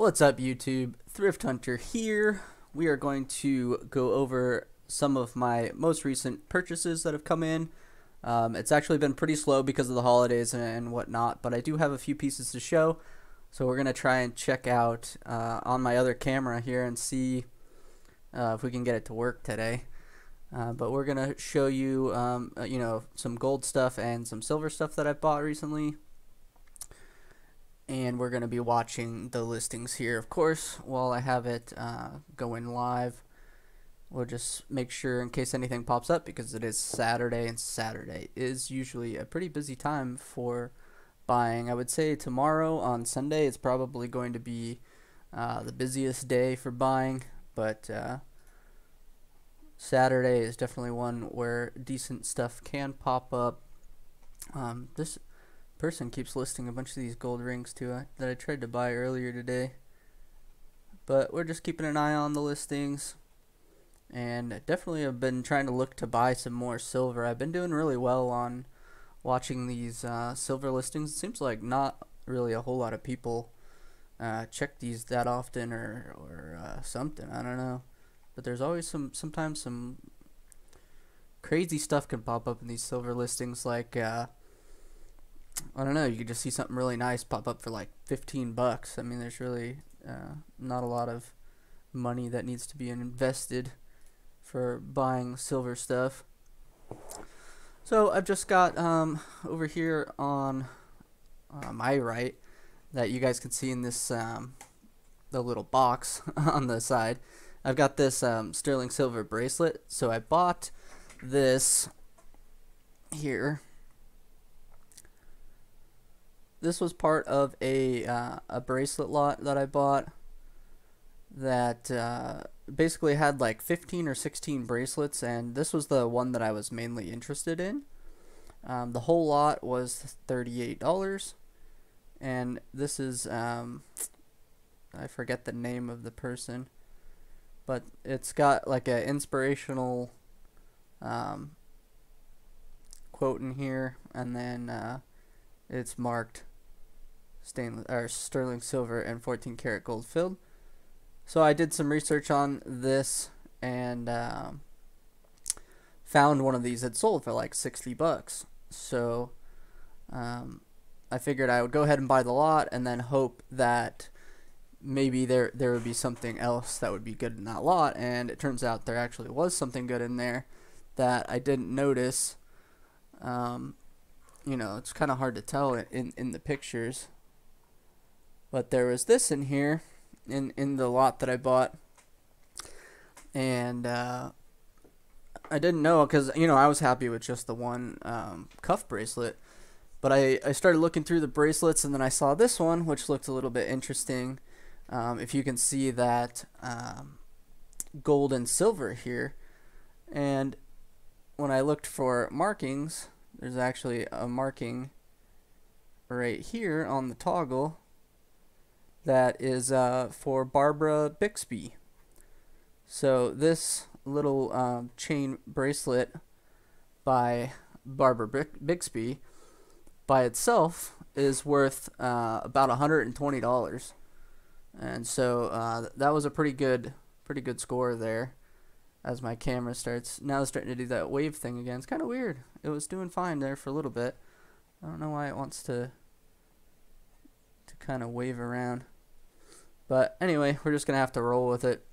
What's up, YouTube? Thrift Hunter here. We are going to go over some of my most recent purchases that have come in. It's actually been pretty slow because of the holidays and whatnot, but I do have a few pieces to show. So we're going to try and check out on my other camera here and see if we can get it to work today. But we're going to show you, some gold stuff and some silver stuff that I bought recently. And we're going to be watching the listings here, of course, while I have it going live. We'll just make sure in case anything pops up, because it is Saturday, and Saturday is usually a pretty busy time for buying. I would say tomorrow on Sunday is probably going to be the busiest day for buying, but Saturday is definitely one where decent stuff can pop up. This person keeps listing a bunch of these gold rings too that I tried to buy earlier today, but we're just keeping an eye on the listings, and definitely have been trying to look to buy some more silver. I've been doing really well on watching these silver listings. It seems like not really a whole lot of people check these that often or something, I don't know, but there's always sometimes some crazy stuff can pop up in these silver listings, like I don't know, you could just see something really nice pop up for like 15 bucks. I mean, there's really not a lot of money that needs to be invested for buying silver stuff. So I've just got over here on my right, that you guys can see in this the little box on the side, I've got this sterling silver bracelet. So I bought this here. This was part of a bracelet lot that I bought that basically had like 15 or 16 bracelets, and this was the one that I was mainly interested in. The whole lot was $38, and this is I forget the name of the person, but it's got like an inspirational quote in here, and then it's marked stainless or sterling silver and 14 karat gold filled. So I did some research on this and found one of these had sold for like 60 bucks. So I figured I would go ahead and buy the lot and then hope that maybe there would be something else that would be good in that lot, and it turns out there actually was something good in there that I didn't notice. It's kind of hard to tell in the pictures, but there was this in here in the lot that I bought, and I didn't know, because I was happy with just the one cuff bracelet, but I started looking through the bracelets, and then I saw this one, which looked a little bit interesting. If you can see that gold and silver here, and when I looked for markings, there's actually a marking right here on the toggle that is for Barbara Bixby. So this little chain bracelet by Barbara Bixby by itself is worth about $120, and so that was a pretty good score there. As my camera starting to do that wave thing again. It's kind of weird. It was doing fine there for a little bit. I don't know why it wants to kind of wave around. But anyway, we're just going to have to roll with it.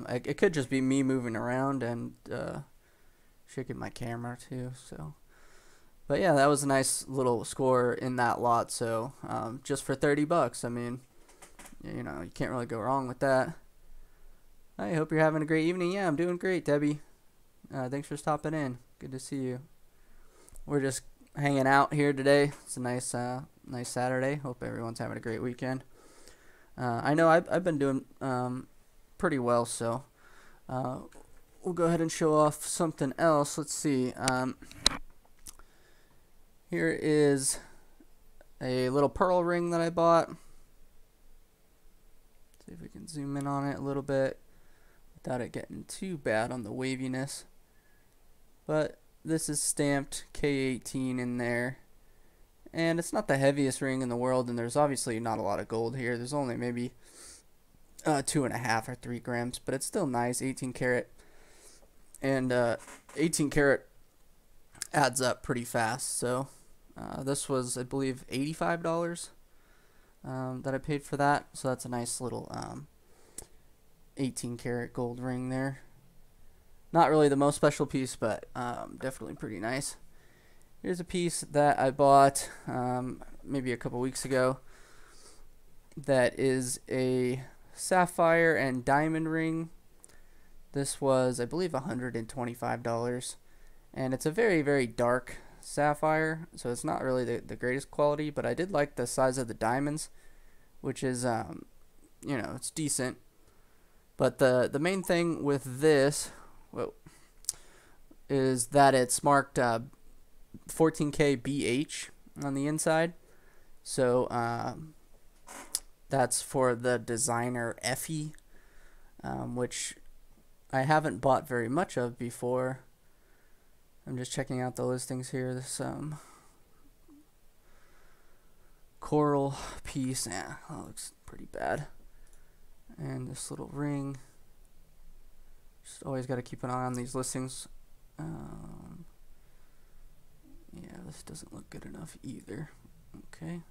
It could just be me moving around and shaking my camera too. But yeah, that was a nice little score in that lot. So just for 30 bucks, I mean, you can't really go wrong with that. I hope you're having a great evening. Yeah, I'm doing great, Debbie. Thanks for stopping in. Good to see you. We're just hanging out here today. It's a nice Saturday. Hope everyone's having a great weekend. I know I've been doing pretty well, so we'll go ahead and show off something else. Let's see. Here is a little pearl ring that I bought. See if we can zoom in on it a little bit without it getting too bad on the waviness. But this is stamped K18 in there, and it's not the heaviest ring in the world, and there's obviously not a lot of gold here. There's only maybe 2.5 or 3 grams, but it's still nice. 18 karat, and 18 karat adds up pretty fast. So this was, I believe, $85 that I paid for that. So that's a nice little 18 karat gold ring there. Not really the most special piece, but definitely pretty nice. Here's a piece that I bought maybe a couple weeks ago. That is a sapphire and diamond ring. This was, I believe, $125, and it's a very, very dark sapphire, so it's not really the greatest quality, but I did like the size of the diamonds, which is you know, it's decent. But the main thing with this, whoa, is that it's marked 14K BH on the inside. So that's for the designer Effie, which I haven't bought very much of before. I'm just checking out the listings here. This coral piece, yeah, that looks pretty bad. And this little ring. Just always got to keep an eye on these listings. Yeah, this doesn't look good enough either. Okay,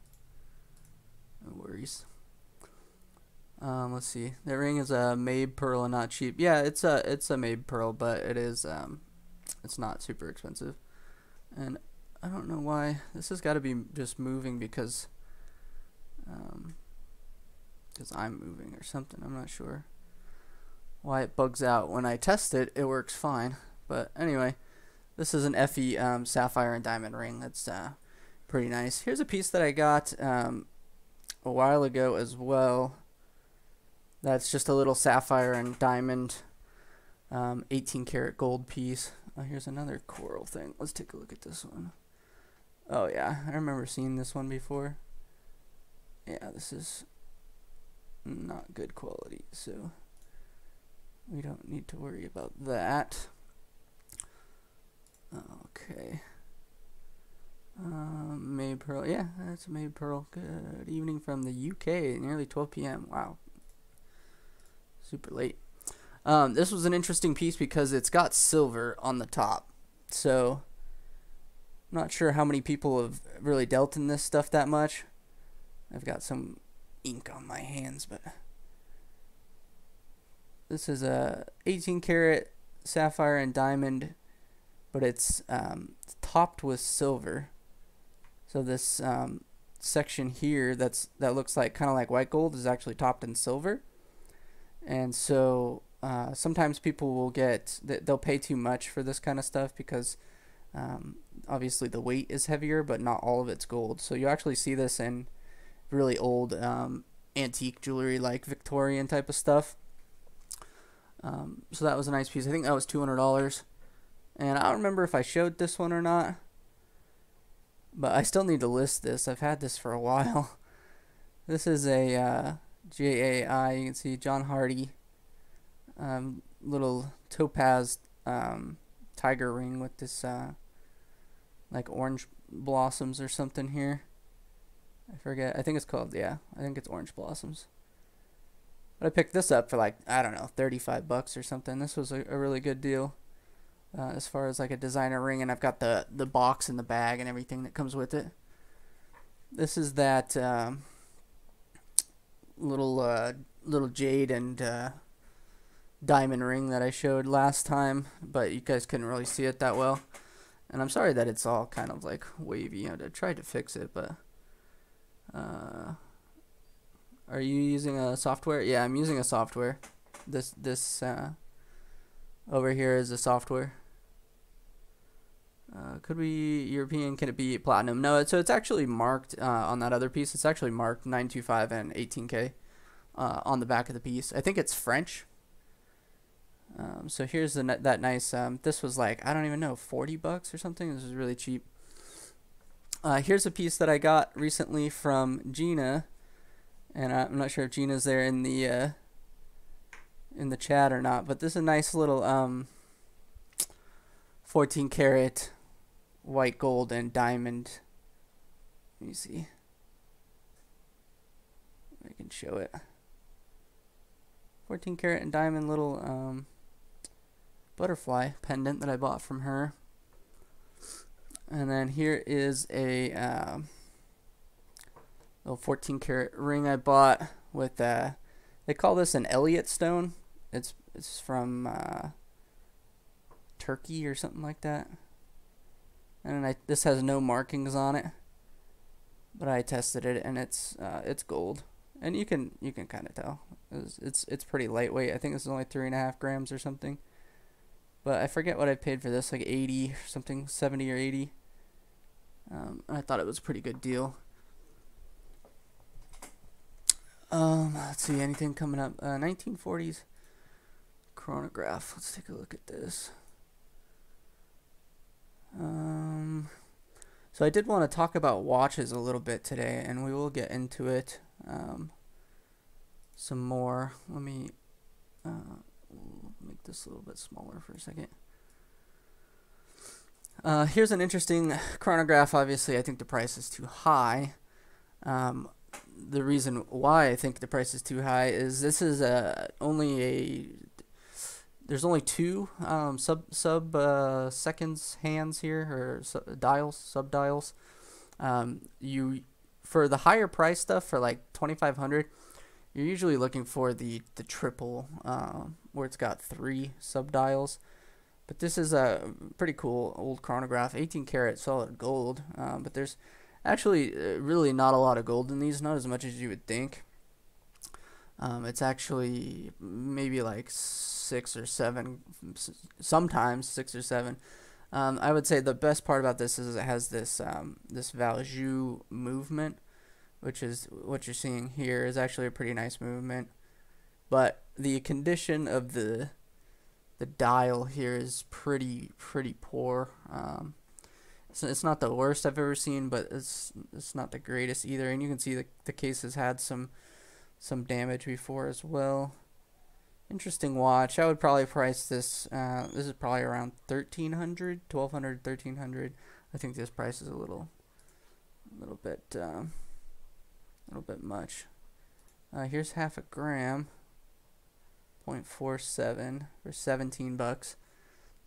no worries. Let's see. The ring is a Mabe pearl and not cheap. Yeah, it's a Mabe pearl, but it is it's not super expensive. And I don't know why this has got to be just moving because I'm moving or something. I'm not sure why it bugs out. When I test it, it works fine. But anyway, this is an Effie sapphire and diamond ring. That's pretty nice. Here's a piece that I got a while ago as well. That's just a little sapphire and diamond 18 karat gold piece. Here's another coral thing. Let's take a look at this one. Oh yeah, I remember seeing this one before. Yeah, this is not good quality, so we don't need to worry about that. Okay. Mabe pearl. Yeah, that's a Mabe pearl. Good evening from the UK. Nearly 12 p.m. Wow. Super late. This was an interesting piece because it's got silver on the top. So, I'm not sure how many people have really dealt in this stuff that much. I've got some ink on my hands, but this is a 18 karat sapphire and diamond, but it's topped with silver. So this section here that looks like kind of like white gold is actually topped in silver. And so sometimes people will they'll pay too much for this kind of stuff because obviously the weight is heavier, but not all of it's gold. So you actually see this in really old antique jewelry, like Victorian type of stuff. So that was a nice piece. I think that was $200. And I don't remember if I showed this one or not, but I still need to list this. I've had this for a while. This is a JAI, you can see John Hardy, little topaz tiger ring with this like orange blossoms or something here. I forget. I think it's called, yeah, I think it's orange blossoms. But I picked this up for like, I don't know, 35 bucks or something. This was a really good deal as far as like a designer ring, and I've got the box and the bag and everything that comes with it. This is that little jade and diamond ring that I showed last time, but you guys couldn't really see it that well. And I'm sorry that it's all kind of like wavy. I tried to fix it, but are you using a software? Yeah, I'm using a software. This over here is a software. Could be European, can it be platinum? No, so it's actually marked on that other piece. It's actually marked 925 and 18K on the back of the piece. I think it's French. So here's that nice, this was like, I don't even know, 40 bucks or something. This was really cheap. Here's a piece that I got recently from Gina, and I'm not sure if Gina's there in the chat or not, but this is a nice little 14 karat white gold and diamond Let me see. I can show it. 14 karat and diamond little butterfly pendant that I bought from her. And then here is a little 14 karat ring I bought with they call this an Elliot stone. It's from Turkey or something like that. And this has no markings on it, but I tested it and it's gold, and you can kind of tell it's pretty lightweight. I think this is only 3.5 grams or something, but I forget what I paid for this, like 80 or something, 70 or 80. I thought it was a pretty good deal. Let's see, anything coming up? 1940s chronograph. Let's take a look at this. So I did want to talk about watches a little bit today, and we will get into it some more. Let me make this a little bit smaller for a second. Here's an interesting chronograph. Obviously, I think the price is too high. The reason why I think the price is too high is this is there's only two sub seconds hands here, or sub dials. For the higher price stuff, for like 2,500, you're usually looking for the triple, where it's got 3 sub dials. But this is a pretty cool old chronograph, 18 karat solid gold. But there's actually really not a lot of gold in these, not as much as you would think. It's actually maybe like 6 or 7, sometimes 6 or 7. I would say the best part about this is it has this this value movement, which is what you're seeing here, is actually a pretty nice movement. But the condition of the dial here is pretty poor. It's not the worst I've ever seen, but it's not the greatest either. And you can see the case has had some damage before as well. Interesting watch. I would probably price this. This is probably around 1,300, 1,200, 1,300. I think this price is a little bit much. Here's half a gram, 0.47 for 17 bucks.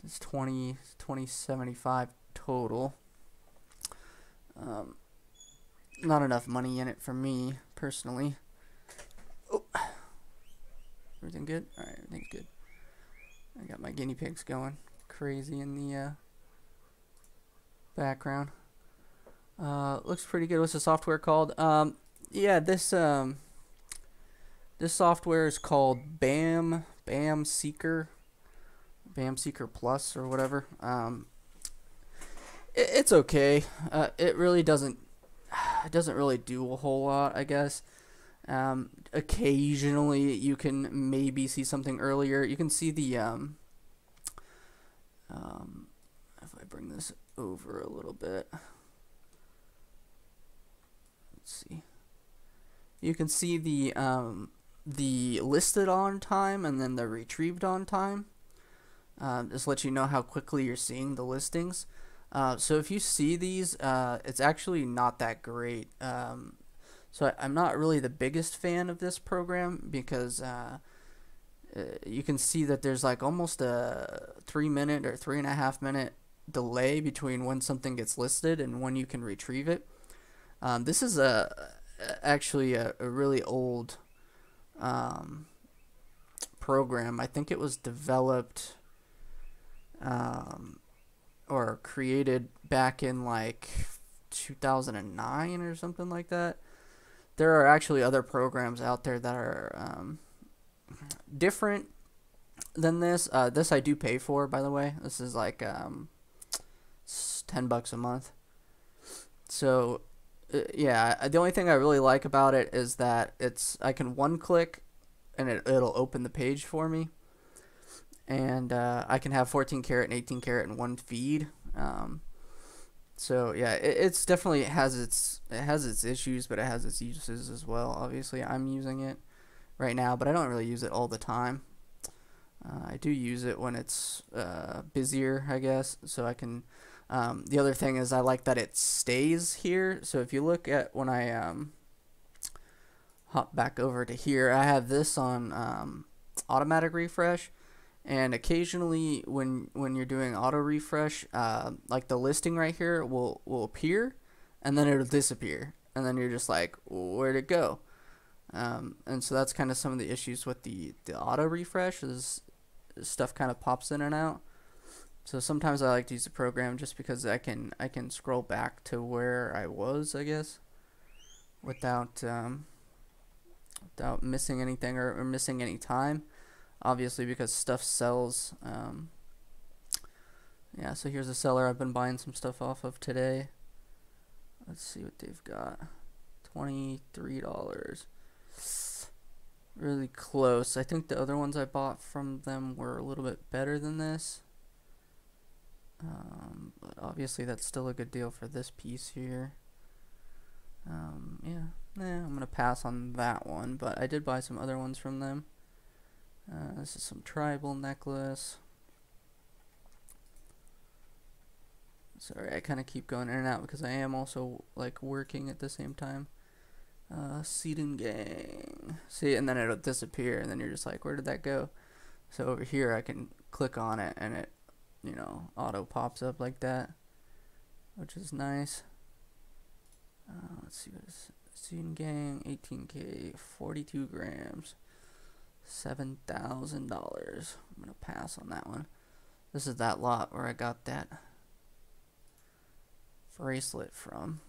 It's 20.75 total. Not enough money in it for me personally. Oh. Everything good? Alright, everything's good. I got my guinea pigs going crazy in the background. Looks pretty good. What's the software called? Yeah, this software is called BAM Seeker Plus or whatever. It's okay. It really doesn't really do a whole lot, I guess. Occasionally you can maybe see something earlier. You can see the if I bring this over a little bit, let's see. You can see the listed on time and then the retrieved on time. Just let you know how quickly you're seeing the listings. So if you see these, it's actually not that great. So I'm not really the biggest fan of this program because you can see that there's like almost a 3-minute or 3.5-minute delay between when something gets listed and when you can retrieve it. This is actually a really old program. I think it was developed or created back in like 2009 or something like that. There are actually other programs out there that are different than this. This I do pay for, by the way. This is like $10 a month. So yeah, the only thing I really like about it is that I can one click and it'll open the page for me, and I can have 14 karat and 18 karat in one feed. So yeah, it's definitely has its issues, but it has its uses as well. Obviously, I'm using it right now, but I don't really use it all the time. I do use it when it's busier, I guess, so I can The other thing is I like that it stays here. So if you look at when I hop back over to here, I have this on automatic refresh, and occasionally when you're doing auto refresh, like the listing right here will appear, and then it'll disappear, and then you're just like, where'd it go? And so that's kind of some of the issues with the auto refresh, is stuff kind of pops in and out. So sometimes I like to use the program just because I can scroll back to where I was, I guess, without missing anything or missing any time. Obviously, because stuff sells. Yeah, so here's a seller I've been buying some stuff off of today. Let's see what they've got. $23. Really close. I think the other ones I bought from them were a little bit better than this. But obviously that's still a good deal for this piece here. Yeah, I'm gonna pass on that one, but I did buy some other ones from them. This is some tribal necklace. Sorry, I kind of keep going in and out because I am also like working at the same time. Seed and Gang. See, and then it'll disappear, and then you're just like, where did that go? So over here I can click on it, and it, you know, auto pops up like that, which is nice. Let's see what is Seed and Gang, 18K, 42 grams, $7,000. I'm gonna pass on that one. This is that lot where I got that bracelet from.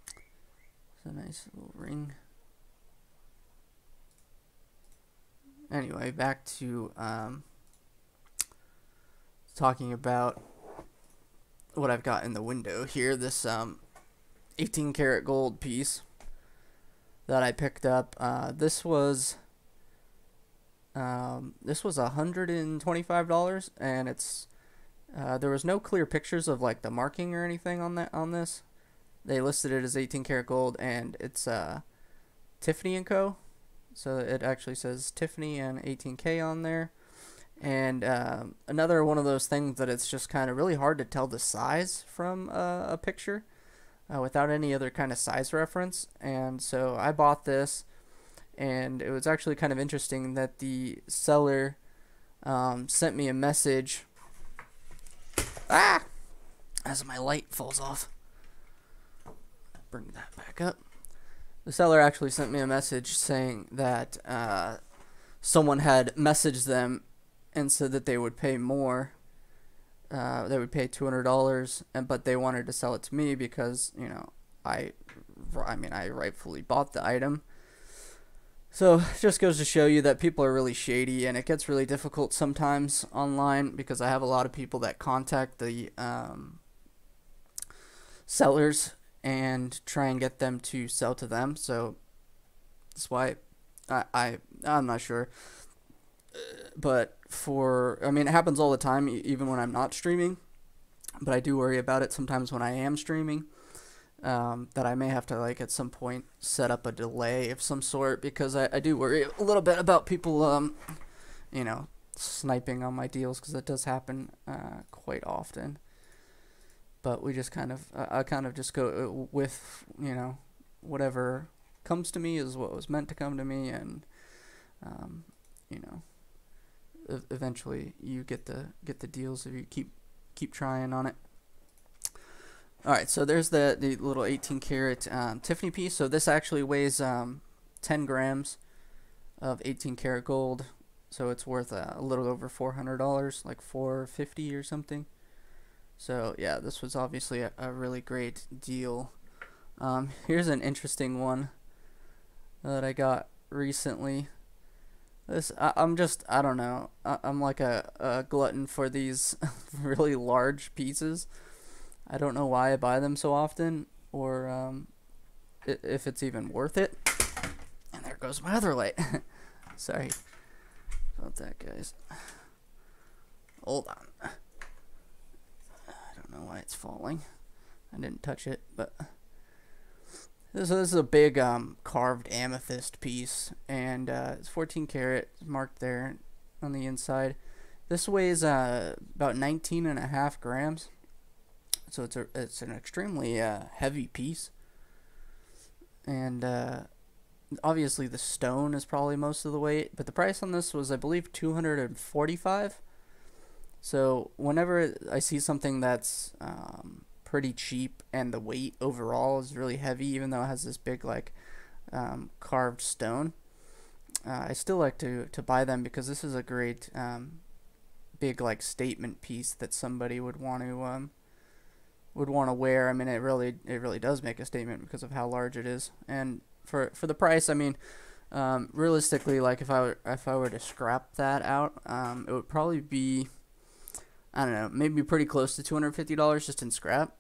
It's a nice little ring. Anyway, back to talking about what I've got in the window here. This 18 karat gold piece that I picked up. This was $125, and it's there was no clear pictures of like the marking or anything on this. They listed it as 18 karat gold, and it's Tiffany & Co. So it actually says Tiffany and 18K on there. And another one of those things that it's just kind of really hard to tell the size from a picture without any other kind of size reference. And so I bought this, and it was actually kind of interesting that the seller sent me a message. As my light falls off. Bring that back up. The seller actually sent me a message saying that someone had messaged them and said that they would pay more. They would pay $200, but they wanted to sell it to me because, you know, I rightfully bought the item. So it just goes to show you that people are really shady, and it gets really difficult sometimes online because I have a lot of people that contact the sellers and try and get them to sell to them. So that's why I'm not sure, but it happens all the time, even when I'm not streaming. But I do worry about it sometimes when I am streaming. That I may have to, like, at some point set up a delay of some sort, because I do worry a little bit about people, you know, sniping on my deals, because that does happen quite often. But we just I kind of just go with, you know, whatever comes to me is what was meant to come to me, and you know, eventually you get the deals if you keep trying on it. Alright, so there's the little 18 karat Tiffany piece. So this actually weighs 10 grams of 18 karat gold. So it's worth a little over $400, like $450 or something. So yeah, this was obviously a really great deal. Here's an interesting one that I got recently. I don't know. I'm like a glutton for these really large pieces. I don't know why I buy them so often, or if it's even worth it. And there goes my other light. Sorry about that, guys. Hold on. I don't know why it's falling. I didn't touch it, but this is a big carved amethyst piece, and it's 14 karat, marked there on the inside. This weighs about 19.5 grams. So it's an extremely heavy piece, and obviously the stone is probably most of the weight. But the price on this was, I believe, $245. So whenever I see something that's pretty cheap and the weight overall is really heavy, even though it has this big like carved stone, I still like to buy them, because this is a great big like statement piece that somebody would want to wear. I mean, it really does make a statement because of how large it is, and for the price, I mean, realistically, like if I were to scrap that out, it would probably be, I don't know, maybe pretty close to $250 just in scrap.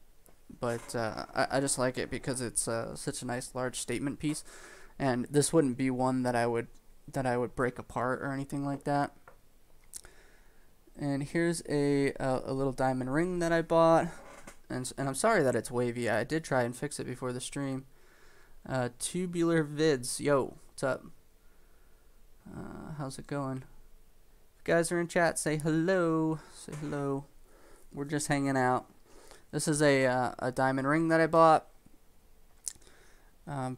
But I just like it because it's such a nice large statement piece, and this wouldn't be one that I would break apart or anything like that. And here's a little diamond ring that I bought, and I'm sorry that it's wavy. I did try and fix it before the stream. Tubular Vids, yo, what's up? How's it going? If you guys are in chat, say hello. Say hello. We're just hanging out. This is a diamond ring that I bought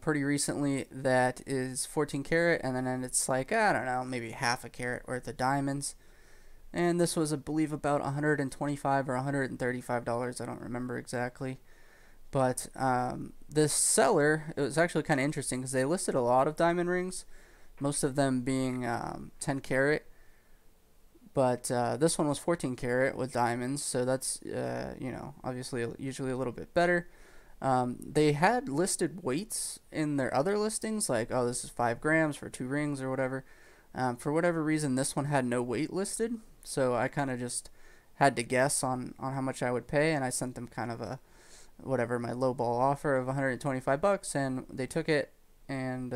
pretty recently that is 14 karat, and then it's like, I don't know, maybe half a carat worth of diamonds. And this was, I believe, about $125 or $135. I don't remember exactly. But this seller, it was actually kind of interesting because they listed a lot of diamond rings, most of them being 10 karat. But this one was 14 karat with diamonds, so that's, obviously usually a little bit better. They had listed weights in their other listings, like, oh, this is 5 grams for 2 rings or whatever. For whatever reason, this one had no weight listed, so I kind of just had to guess on how much I would pay, and I sent them kind of a, whatever, my lowball offer of $125, and they took it, and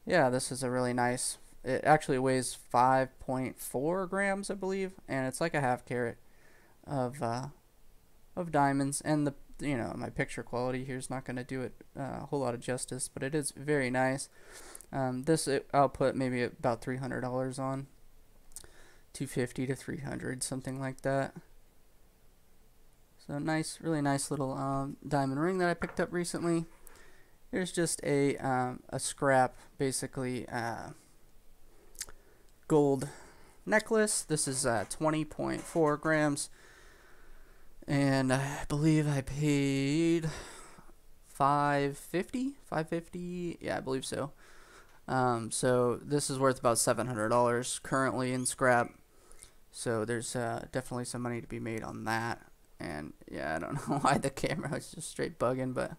yeah, this is a really nice. It actually weighs 5.4 grams, I believe, and it's like a half carat of diamonds. And my picture quality here is not going to do it a whole lot of justice, but it is very nice. I'll put maybe about $300 on, $250 to $300, something like that. So nice, really nice little diamond ring that I picked up recently. Here's just a scrap, basically. Gold necklace. This is 20.4 grams, and I believe I paid $550. Yeah, I believe so. So this is worth about $700 currently in scrap. So there's definitely some money to be made on that. And yeah, I don't know why the camera is just straight bugging, but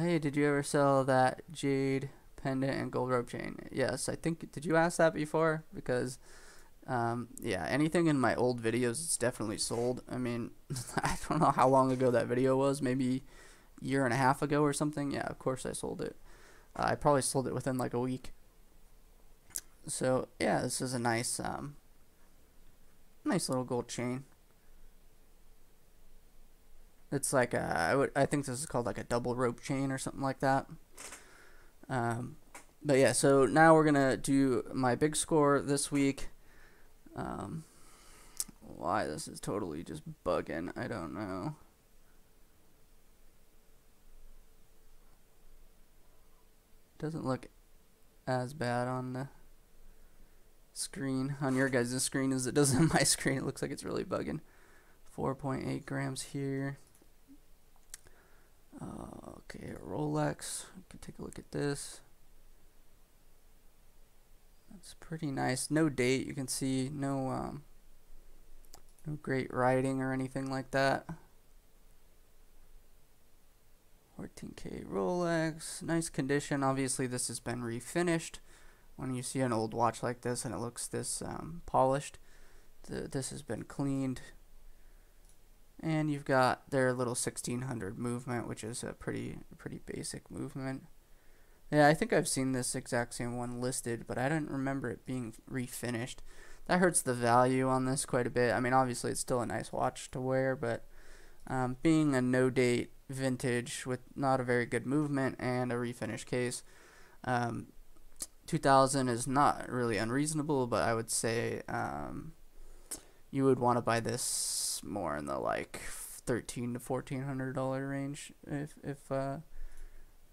hey, did you ever sell that jade pendant and gold rope chain? Yes, I think, did you ask that before? Because yeah, anything in my old videos, it's definitely sold. I mean, I don't know how long ago that video was, maybe a year and a half ago or something. Yeah, of course I sold it. I probably sold it within like a week. So yeah, this is a nice nice little gold chain. It's like I think this is called like a double rope chain or something like that. But yeah, so now we're gonna do my big score this week. Why this is totally just bugging, I don't know. Doesn't look as bad on the screen, on your guys' screen, as it does on my screen. It looks like it's really bugging. 4.8 grams here. Okay, Rolex. We can take a look at this. That's pretty nice. No date. You can see no great writing or anything like that. 14K Rolex. Nice condition. Obviously, this has been refinished. When you see an old watch like this and it looks this polished, this has been cleaned. And you've got their little 1600 movement, which is a pretty basic movement. Yeah, I think I've seen this exact same one listed, but I don't remember it being refinished. That hurts the value on this quite a bit. I mean, obviously it's still a nice watch to wear, but being a no-date vintage with not a very good movement and a refinished case, 2000 is not really unreasonable, but I would say you would want to buy this more in the like $1,300 to $1,400 range. If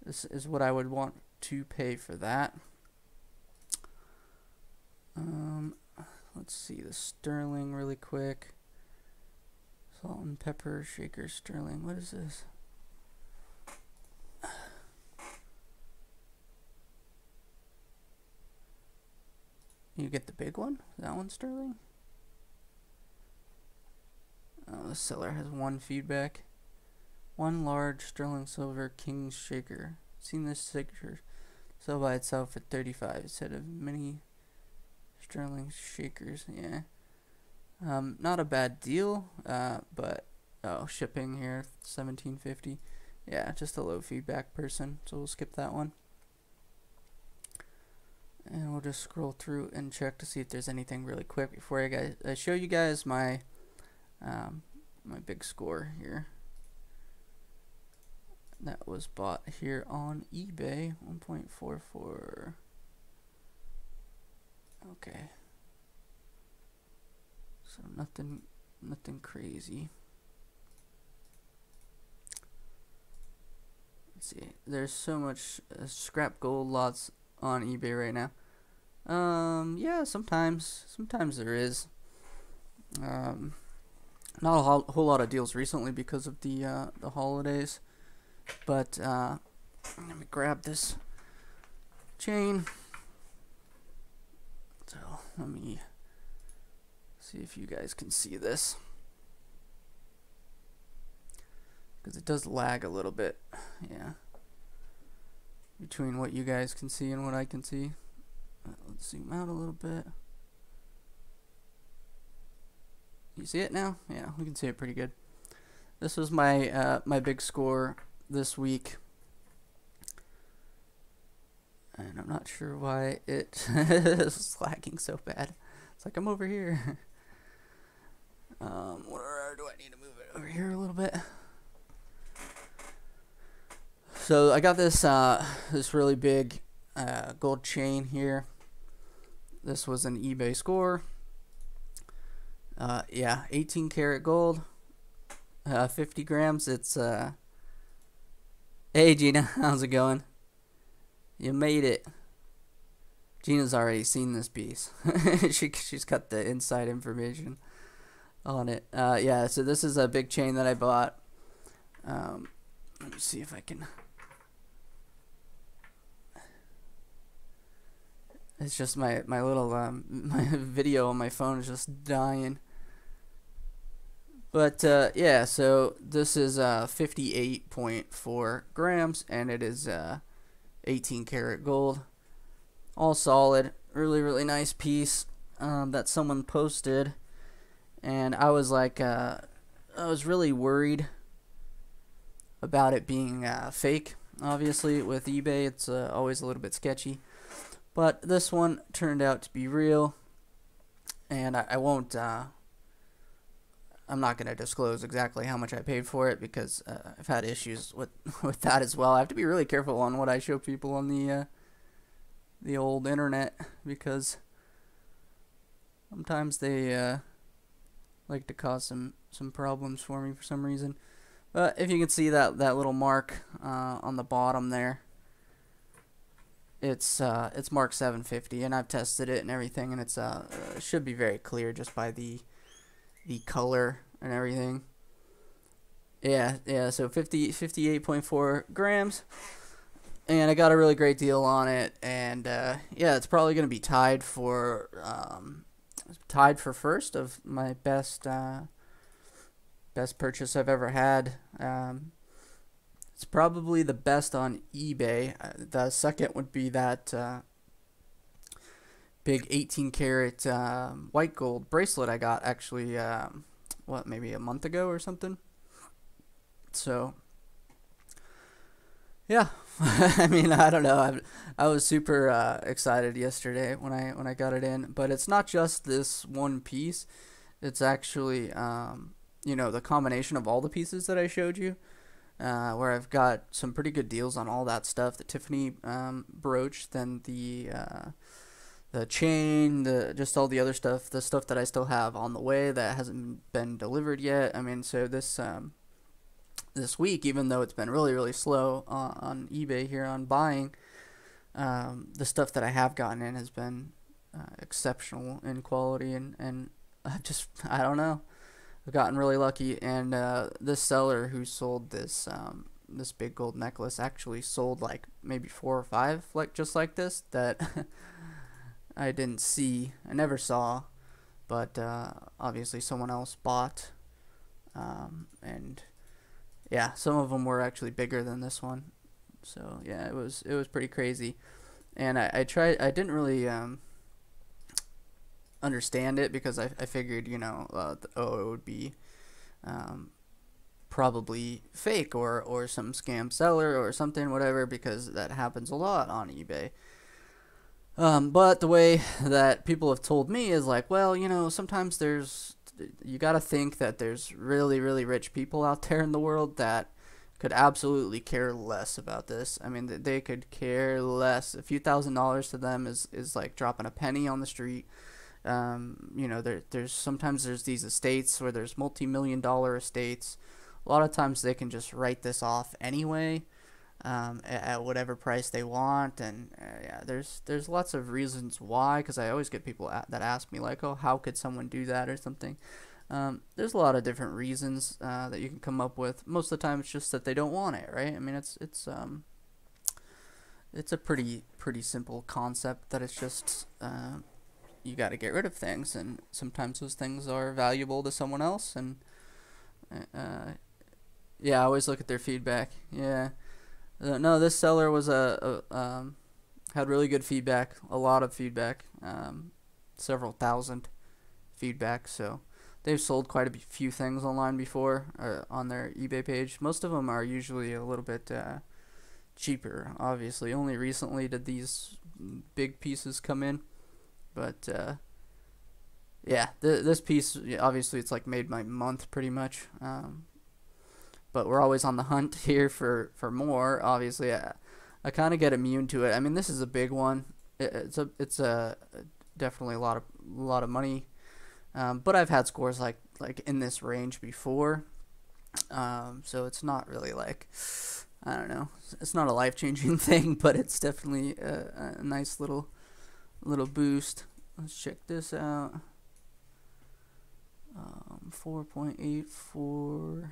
this is what I would want to pay for that. Let's see the sterling really quick. Salt and pepper shaker sterling. What is this? You get the big one? That one sterling? Oh, the seller has one feedback. One large sterling silver king shaker. Seen this shaker sell by itself at 35 instead of many sterling shakers. Yeah. Not a bad deal, but shipping here $17.50. Yeah, just a low feedback person, so we'll skip that one. And we'll just scroll through and check to see if there's anything really quick before I show you guys my my big score here. That was bought here on eBay, 1.44. Okay. So nothing crazy. Let's see. There's so much scrap gold lots on eBay right now. Yeah, sometimes there is. Not a whole lot of deals recently because of the holidays, but let me grab this chain. So let me see if you guys can see this, because it does lag a little bit. Yeah, between what you guys can see and what I can see. Let's zoom out a little bit. You see it now? Yeah, we can see it pretty good. This was my my big score this week, and I'm not sure why it is lagging so bad. It's like I'm over here. Where do I need to move it? Over here a little bit. So I got this this really big gold chain here. This was an eBay score. Yeah, 18 karat gold, 50 grams. It's hey Gina, how's it going? You made it. Gina's already seen this piece. She's got the inside information on it. Yeah, so this is a big chain that I bought. Let me see if I can. It's just my little my video on my phone is just dying. But yeah, so this is 58.4 grams, and it is 18 karat gold, all solid. Really nice piece that someone posted, and I was like, I was really worried about it being fake. Obviously, with eBay, it's always a little bit sketchy. But this one turned out to be real, and I won't, I'm not going to disclose exactly how much I paid for it, because I've had issues with that as well. I have to be really careful on what I show people on the old internet, because sometimes they like to cause some problems for me for some reason. But if you can see that little mark on the bottom there, it's marked 750, and I've tested it and everything, and it's should be very clear just by the color and everything. Yeah, so 58.4 grams, and I got a really great deal on it, and yeah, it's probably gonna be tied for first of my best purchase I've ever had. It's probably the best on eBay. The second would be that big 18 karat white gold bracelet I got actually, maybe a month ago or something. So, yeah, I mean, I don't know. I was super excited yesterday when I got it in. But it's not just this one piece. It's actually, the combination of all the pieces that I showed you. Where I've got some pretty good deals on all that stuff. The Tiffany brooch, then the chain, just all the other stuff, the stuff that I still have on the way that hasn't been delivered yet. I mean, so this this week, even though it's been really slow on eBay here on buying. The stuff that I have gotten in has been exceptional in quality, and I don't know, I've gotten really lucky. And this seller who sold this big gold necklace actually sold like maybe 4 or 5 like just like this that I didn't see, I never saw, but obviously someone else bought. And yeah, some of them were actually bigger than this one. So yeah, it was pretty crazy. And I didn't really understand it because I figured, it would be probably fake or some scam seller or something, whatever, because that happens a lot on eBay. But the way that people have told me is like, well, sometimes you got to think that there's really rich people out there in the world that could absolutely care less about this. I mean, they could care less. A few $1,000s to them is like dropping a penny on the street. There's sometimes there's these estates where there's multi-million-dollar estates. A lot of times they can just write this off anyway, at whatever price they want. And yeah, there's lots of reasons why, because I always get people that ask me like, oh, how could someone do that or something. There's a lot of different reasons that you can come up with. Most of the time, it's just that they don't want it, right? I mean, it's a pretty simple concept that it's just you got to get rid of things, and sometimes those things are valuable to someone else. And yeah, I always look at their feedback. Yeah, no, this seller was had really good feedback, a lot of feedback, several thousand feedback. So they've sold quite a few things online before on their eBay page. Most of them are usually a little bit cheaper, obviously. Only recently did these big pieces come in. But yeah, this piece, obviously it's like made my month pretty much. But we're always on the hunt here for more. Obviously, I kind of get immune to it. I mean, this is a big one. It's a definitely a lot of money. But I've had scores like in this range before. So it's not really like, I don't know, it's not a life-changing thing, but it's definitely a nice little boost. Let's check this out. 4.84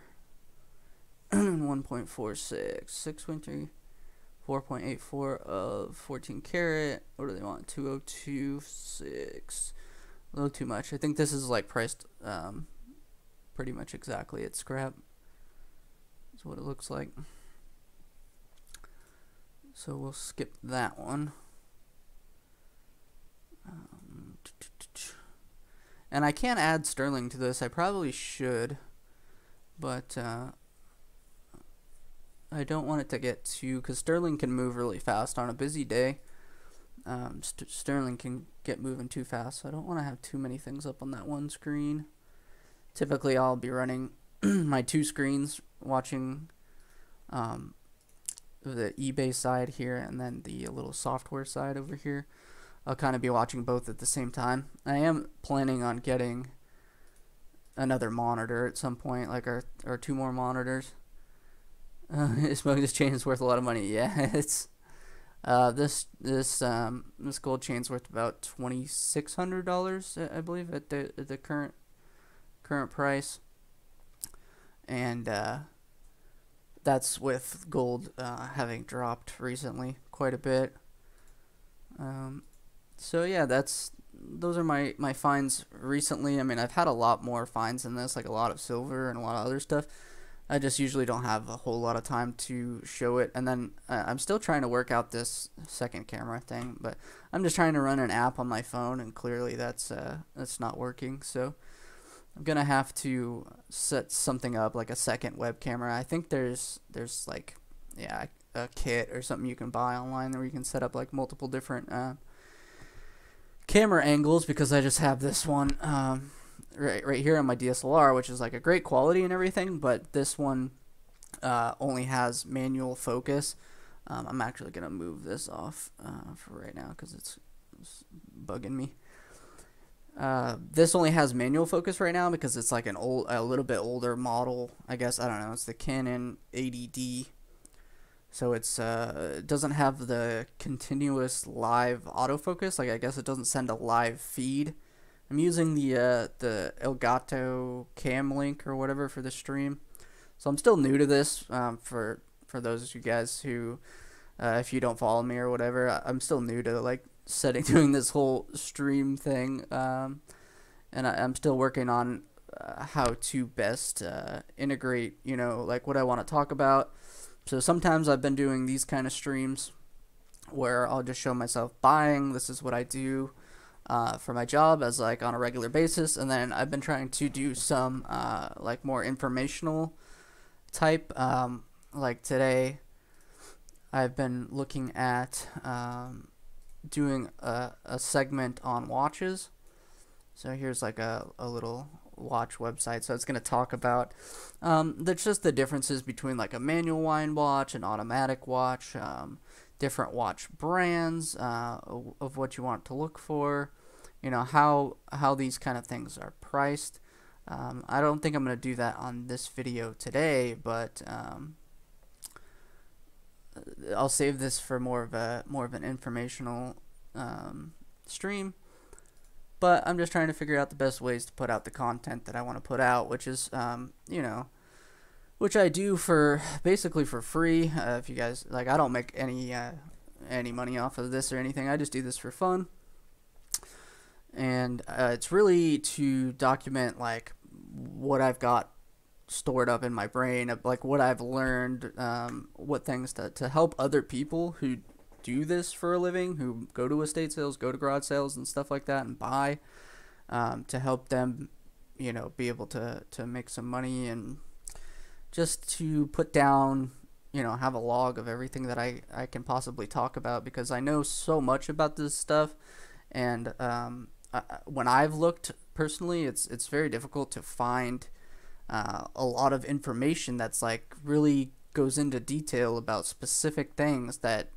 1.46 6.3 4.84 of 14 karat. What do they want? 202.6. A little too much. I think this is like priced pretty much exactly at scrap. That's what it looks like. So we'll skip that one. And I can't add sterling to this. I probably should, but I don't want it to get too, because sterling can move really fast on a busy day. Sterling can get moving too fast, so I don't want to have too many things up on that one screen. Typically, I'll be running my 2 screens, watching the eBay side here and then the little software side over here. I'll kind of be watching both at the same time. I am planning on getting another monitor at some point, like or 2 more monitors. Smoking this chain is worth a lot of money. Yeah, it's this gold chain's worth about $2,600, I believe, at the current price, and that's with gold having dropped recently quite a bit. So yeah, those are my finds recently. I mean, I've had a lot more finds than this, like a lot of silver and a lot of other stuff. I just usually don't have a whole lot of time to show it. And then I'm still trying to work out this second camera thing, but I'm just trying to run an app on my phone, and clearly that's not working. So I'm gonna have to set something up, like a second web camera. I think there's like, yeah, a kit or something you can buy online where you can set up like multiple different camera angles, because I just have this one right here on my DSLR, which is like a great quality and everything, but this one only has manual focus. I'm actually gonna move this off for right now because it's bugging me. This only has manual focus right now because it's like a little bit older model. I guess, I don't know. It's the Canon 80D. So it doesn't have the continuous live autofocus. Like, I guess it doesn't send a live feed. I'm using the Elgato Cam Link or whatever for the stream. So I'm still new to this. For those of you guys who, if you don't follow me or whatever, I'm still new to like doing this whole stream thing. And I'm still working on how to best integrate, like what I want to talk about. So sometimes I've been doing these kind of streams where I'll just show myself buying. This is what I do for my job as like on a regular basis. And then I've been trying to do some like more informational type. Like today, I've been looking at doing a segment on watches. So here's like a little watch website. So it's going to talk about there's just the differences between like a manual wind watch and automatic watch, different watch brands, of what you want to look for, how these kind of things are priced. I don't think I'm going to do that on this video today, but I'll save this for more of an informational stream. But I'm just trying to figure out the best ways to put out the content that I want to put out, which is, which I do for basically for free. If you guys like, I don't make any money off of this or anything. I just do this for fun, and it's really to document like what I've got stored up in my brain, like what I've learned, what things to help other people who do this for a living, who go to estate sales, go to garage sales and stuff like that and buy, to help them, be able to make some money, and just to put down, have a log of everything that I can possibly talk about, because I know so much about this stuff. And when I've looked personally, it's very difficult to find a lot of information that's like really goes into detail about specific things that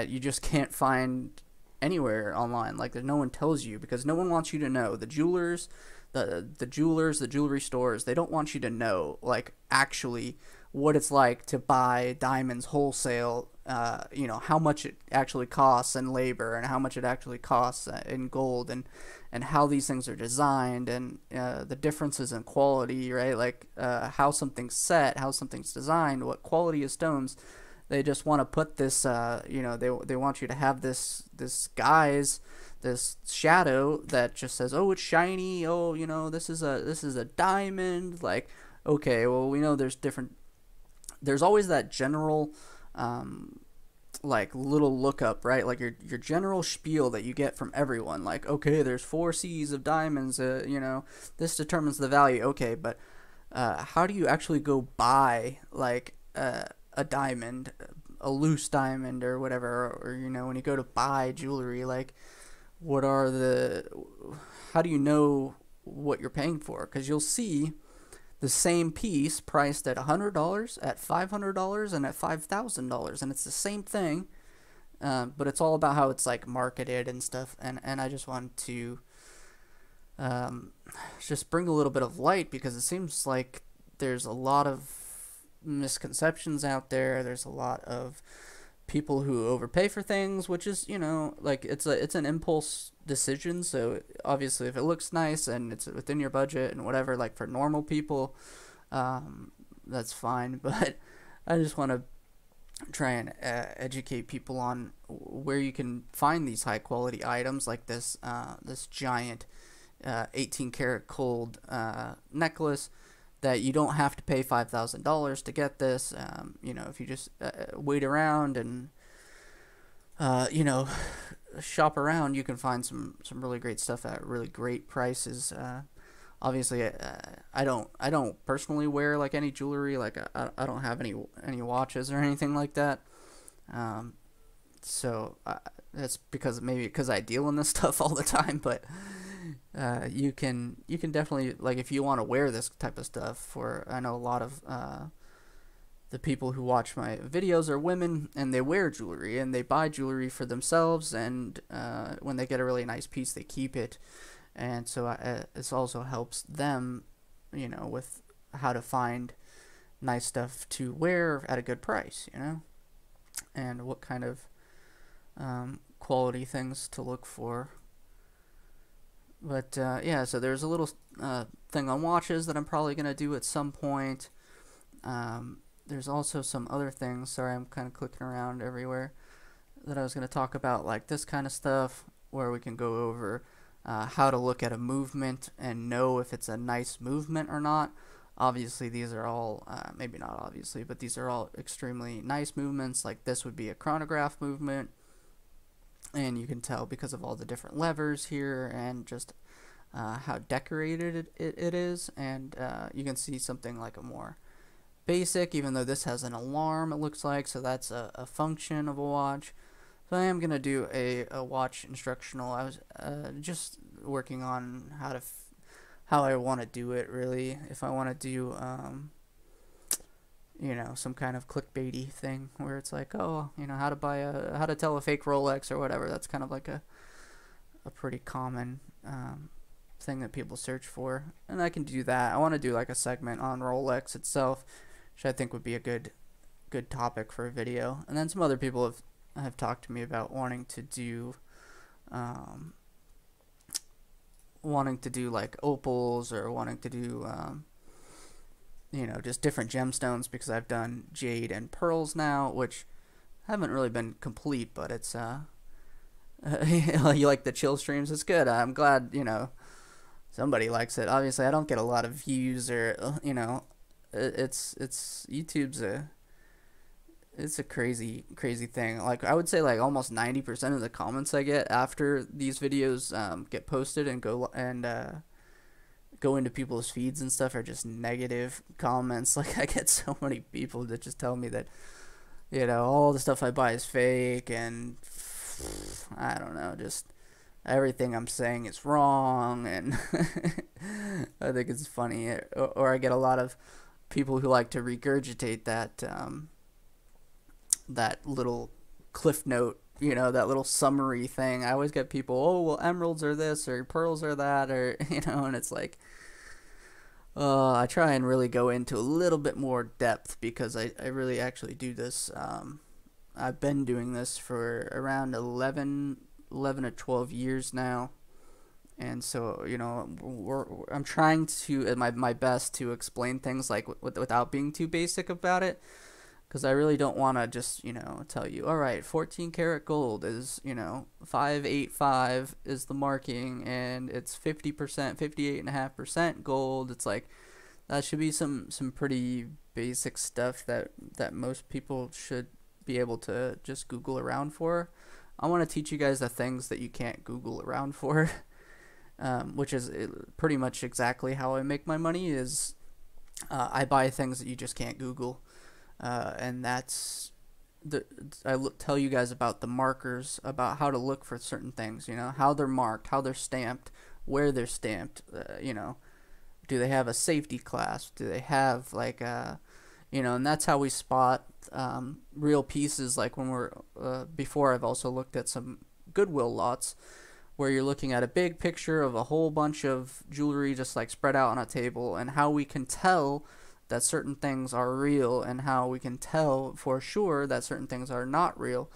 you just can't find anywhere online. Like, no one tells you, because no one wants you to know. The jewelers, the jewelry stores, they don't want you to know, like, actually what it's like to buy diamonds wholesale, how much it actually costs in labor, and how much it actually costs in gold, and how these things are designed, and the differences in quality, right? Like, how something's set, how something's designed, what quality of stones. They just want to put this, they want you to have this shadow that just says, oh, it's shiny, oh, this is a diamond. Like, okay, well, we know there's always that general, like, little lookup, right? Like your general spiel that you get from everyone, like, okay, there's 4 C's of diamonds, this determines the value. Okay, but how do you actually go buy, like, a diamond, a loose diamond or whatever, or when you go to buy jewelry, like, how do you know what you're paying for? Because you'll see the same piece priced at $100, at $500, and at $5,000, and it's the same thing, but it's all about how it's like marketed and stuff. And I just want to just bring a little bit of light, because it seems like there's a lot of misconceptions out there. There's a lot of people who overpay for things, which is, like, it's an impulse decision. So obviously, if it looks nice and it's within your budget and whatever, like, for normal people, that's fine. But I just want to try and educate people on where you can find these high quality items, like this giant 18 karat gold necklace, that you don't have to pay $5,000 to get this. If you just wait around and shop around, you can find some really great stuff at really great prices. Obviously, I don't personally wear like any jewelry. Like, I don't have any watches or anything like that. So that's because I deal in this stuff all the time. But you can definitely, like, if you want to wear this type of stuff, I know a lot of the people who watch my videos are women, and they wear jewelry and they buy jewelry for themselves, and when they get a really nice piece, they keep it. And so this also helps them, with how to find nice stuff to wear at a good price, and what kind of quality things to look for. But yeah, so there's a little thing on watches that I'm probably going to do at some point. There's also some other things, sorry, I'm kind of clicking around everywhere, that I was going to talk about, like this kind of stuff, where we can go over how to look at a movement and know if it's a nice movement or not. Obviously, these are all, maybe not obviously, but these are all extremely nice movements. Like this would be a chronograph movement, and you can tell because of all the different levers here and just how decorated it is. And you can see something like a more basic, even though this has an alarm, it looks like, so that's a function of a watch. So I am going to do a watch instructional. I was just working on how I want to do it, really. If I want to do some kind of clickbaity thing where it's like, oh, how to tell a fake Rolex or whatever. That's kind of like a pretty common thing that people search for, and I can do that. I want to do like a segment on Rolex itself, which I think would be a good topic for a video. And then some other people have talked to me about wanting to do like opals, or wanting to do just different gemstones, because I've done jade and pearls now, which haven't really been complete, but it's you like the chill streams, it's good. I'm glad somebody likes it. Obviously I don't get a lot of views, or it's YouTube's it's a crazy thing. Like I would say like almost 90% of the comments I get after these videos get posted and go into people's feeds and stuff are just negative comments. Like I get so many people that just tell me that all the stuff I buy is fake, and I don't know, just everything I'm saying is wrong, and I think it's funny. Or I get a lot of people who like to regurgitate that little cliff note, that little summary thing. I always get people, oh, well, emeralds are this, or pearls are that, or and it's like, I try and really go into a little bit more depth, because I really actually do this. I've been doing this for around 11 or 12 years now, and so I'm trying to my best to explain things like without being too basic about it, because I really don't want to just tell you, all right, 14 karat gold is 585 is the marking, and it's 50%, 58.5% gold. It's like, that should be some pretty basic stuff that most people should be able to just Google around for. I want to teach you guys the things that you can't Google around for, which is pretty much exactly how I make my money. Is I buy things that you just can't Google, and that's tell you guys about the markers, about how to look for certain things, how they're marked, how they're stamped, where they're stamped, do they have a safety class, do they have like and that's how we spot real pieces. Like when we're before, I've also looked at some Goodwill lots where you're looking at a big picture of a whole bunch of jewelry just like spread out on a table, and how we can tell that certain things are real, and how we can tell for sure that certain things are not real,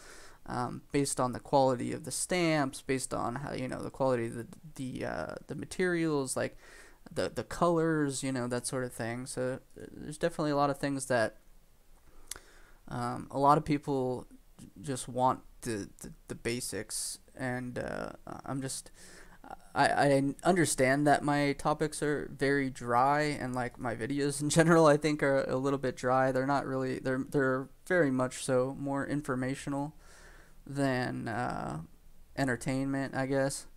based on the quality of the stamps, based on how the quality of the materials, like the colors, that sort of thing. So there's definitely a lot of things that a lot of people just want the basics, and I understand that my topics are very dry, and like my videos in general I think are a little bit dry. They're not really, they're very much so more informational than entertainment, I guess.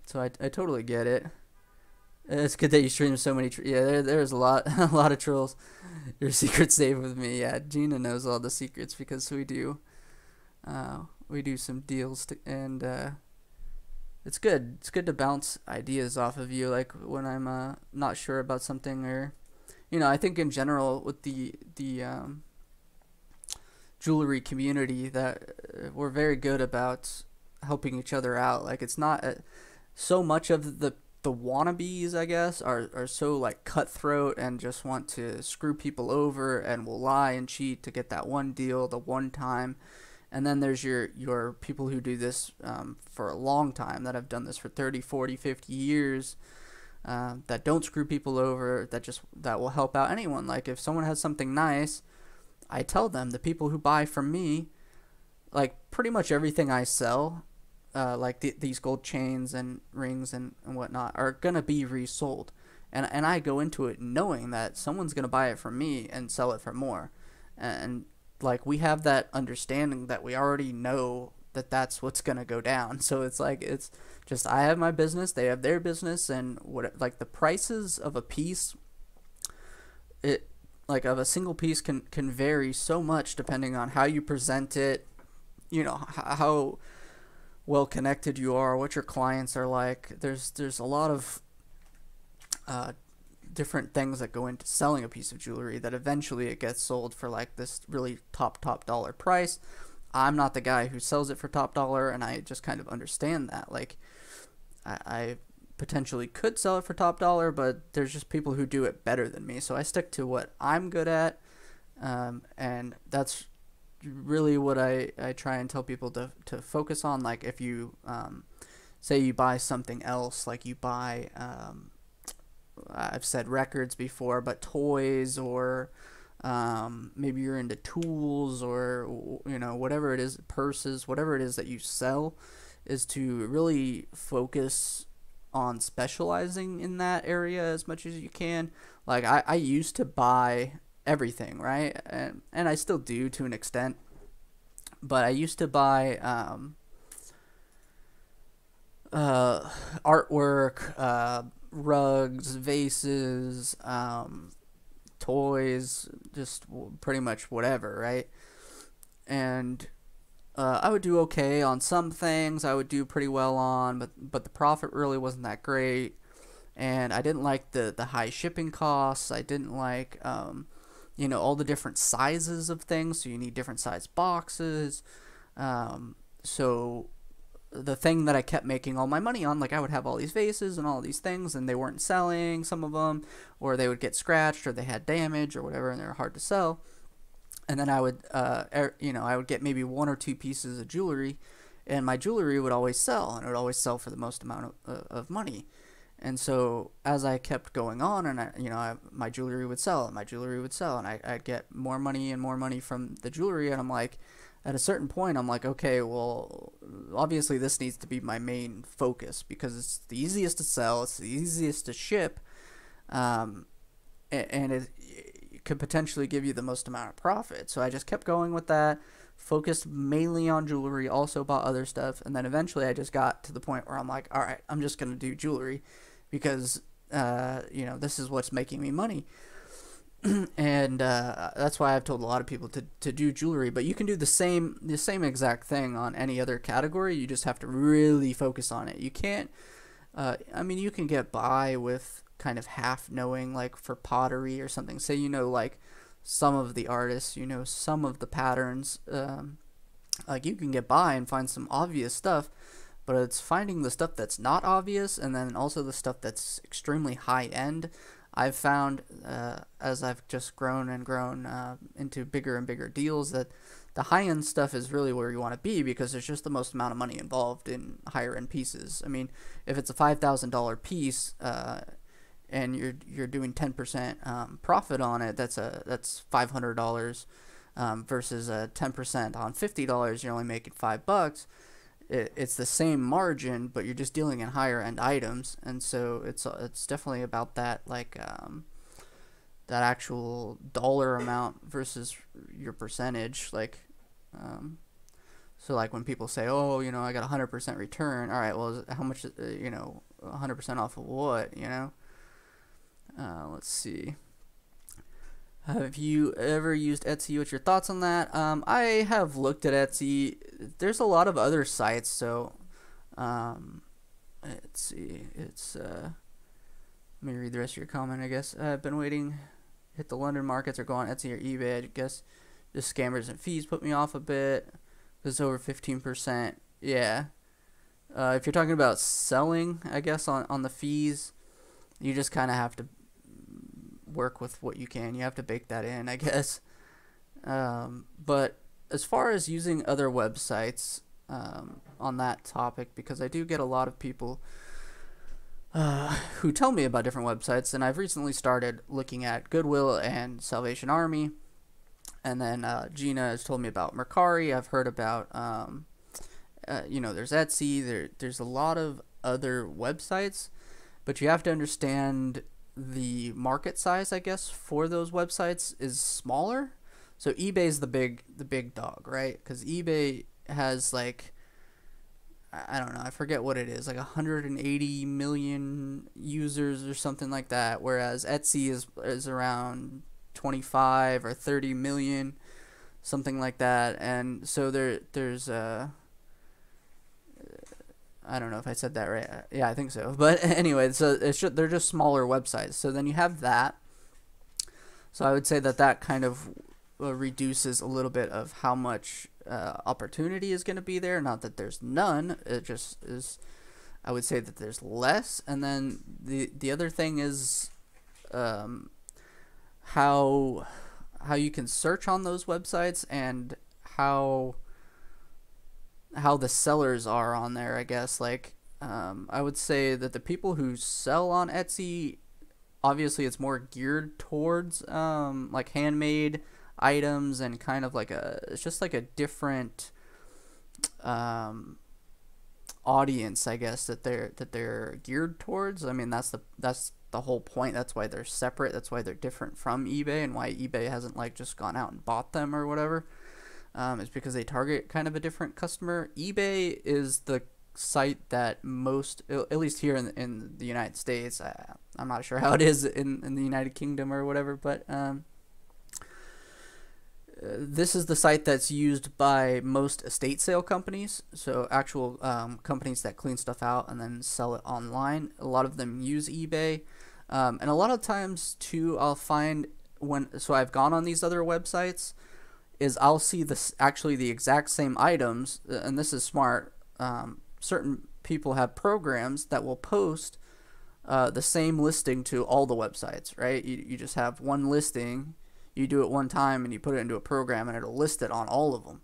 So I totally get it. It's good that you stream so many. There's a lot of trolls. Your secret's safe with me. Yeah, Gina knows all the secrets because we do some deals and it's good. It's good to bounce ideas off of you, like when I'm not sure about something, or I think in general with the jewelry community that we're very good about helping each other out. Like it's not so much of the wannabes, I guess, are so like cutthroat and just want to screw people over and will lie and cheat to get that one deal the one time. And then there's your people who do this for a long time, that have done this for 30, 40, 50 years, that don't screw people over, that will help out anyone. Like if someone has something nice, I tell them, the people who buy from me, like pretty much everything I sell, like these gold chains and rings and whatnot, are gonna be resold, and I go into it knowing that someone's gonna buy it from me and sell it for more, and like we have that understanding that we already know that that's what's gonna go down. So it's like it's just, I have my business, they have their business, and what, like the prices of a piece, it like of a single piece can vary so much depending on how you present it, how well connected you are, what your clients are like. There's a lot of different things that go into selling a piece of jewelry that eventually it gets sold for like this really top dollar price. I'm not the guy who sells it for top dollar, and I just kind of understand that. Like I potentially could sell it for top dollar, but there's just people who do it better than me, so I stick to what I'm good at, and that's really what I try and tell people to focus on. Like if you say you buy something else, like you buy I've said records before, but toys, or maybe you're into tools, or whatever it is, purses, whatever it is that you sell, is to really focus on specializing in that area as much as you can. Like I used to buy everything, right? And I still do to an extent, but I used to buy artwork, rugs, vases, toys, just pretty much whatever, right? And I would do okay on some things, I would do pretty well on, but the profit really wasn't that great, and I didn't like the high shipping costs. I didn't like all the different sizes of things, so you need different size boxes. So the thing that I kept making all my money on, like I would have all these vases and all these things, and they weren't selling, some of them, or they would get scratched, or they had damage or whatever, and they were hard to sell. And then I would, I would get maybe one or two pieces of jewelry, and my jewelry would always sell, and it would always sell for the most amount of money. And so as I kept going on, and my jewelry would sell, and my jewelry would sell, and I'd get more money and more money from the jewelry, and I'm like, at a certain point, I'm like, okay, well, obviously this needs to be my main focus, because it's the easiest to sell, it's the easiest to ship, and it could potentially give you the most amount of profit. So I just kept going with that, focused mainly on jewelry, also bought other stuff, and then eventually I just got to the point where I'm like, all right, I'm just going to do jewelry, because this is what's making me money. And that's why I've told a lot of people to do jewelry. But you can do the same exact thing on any other category. You just have to really focus on it. You can't you can get by with kind of half knowing, like for pottery or something. Say like some of the artists, some of the patterns, like you can get by and find some obvious stuff, but it's finding the stuff that's not obvious, and then also the stuff that's extremely high end. I've found, as I've just grown and grown into bigger and bigger deals, that the high-end stuff is really where you want to be, because there's just the most amount of money involved in higher-end pieces. I mean, if it's a $5,000 piece, and you're doing 10% profit on it, that's $500, versus a 10% on $50, you're only making $5. It's the same margin, but you're just dealing in higher end items, and so it's definitely about that, like that actual dollar amount versus your percentage. Like so like when people say, oh, I got 100% return, all right, well, how much, 100% off of what? Let's see. Have you ever used Etsy? What's your thoughts on that? I have looked at Etsy. There's a lot of other sites, so let's see. Let me read the rest of your comment, I guess. I've been waiting. Hit the London markets or go on Etsy or eBay, I guess. The scammers and fees put me off a bit. It's over 15%. Yeah. If you're talking about selling, I guess on the fees, you just kind of have to work with what you can. You have to bake that in, I guess. But as far as using other websites, on that topic, because I do get a lot of people who tell me about different websites, and I've recently started looking at Goodwill and Salvation Army, and then Gina has told me about Mercari. I've heard about there's Etsy. There's a lot of other websites, but you have to understand the market size, I guess, for those websites is smaller. So eBay's the big dog, right? Because eBay has like, I don't know, I forget what it is, like 180 million users or something like that, whereas Etsy is around 25 or 30 million, something like that. And so there's I don't know if I said that right. Yeah, I think so. But anyway, so they're just smaller websites. So then you have that. So I would say that kind of reduces a little bit of how much opportunity is going to be there. Not that there's none. It just is. I would say that there's less. And then the other thing is how you can search on those websites and how the sellers are on there, I guess. Like, I would say that the people who sell on Etsy, obviously it's more geared towards like handmade items, and kind of like it's just like a different audience, I guess, that they're geared towards. I mean, that's the whole point. That's why they're separate. That's why they're different from eBay, and why eBay hasn't like just gone out and bought them or whatever. Is because they target kind of a different customer. eBay is the site that most, at least here in the United States, I'm not sure how it is in the United Kingdom or whatever, but this is the site that's used by most estate sale companies. So actual companies that clean stuff out and then sell it online. A lot of them use eBay, and a lot of times too, I'll find so I've gone on these other websites, is I'll see actually the exact same items, and this is smart. Certain people have programs that will post the same listing to all the websites, right? You just have one listing, you do it one time, and you put it into a program, and it'll list it on all of them.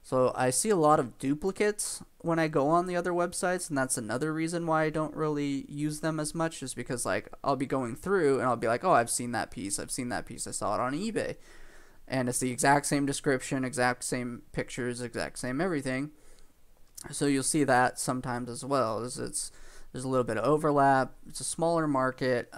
So I see a lot of duplicates when I go on the other websites, and that's another reason why I don't really use them as much, is because like I'll be going through and I'll be like, oh, I've seen that piece, I saw it on eBay. And it's the exact same description, exact same pictures, exact same everything. So you'll see that sometimes as well. There's a little bit of overlap. It's a smaller market.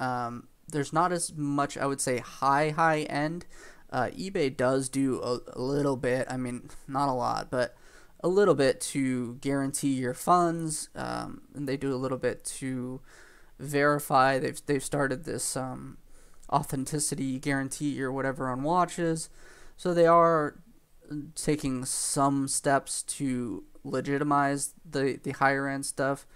There's not as much, I would say, high end. eBay does do a little bit. I mean, not a lot, but a little bit to guarantee your funds. And they do a little bit to verify. They've started this authenticity guarantee or whatever on watches, so they are taking some steps to legitimize the higher end stuff.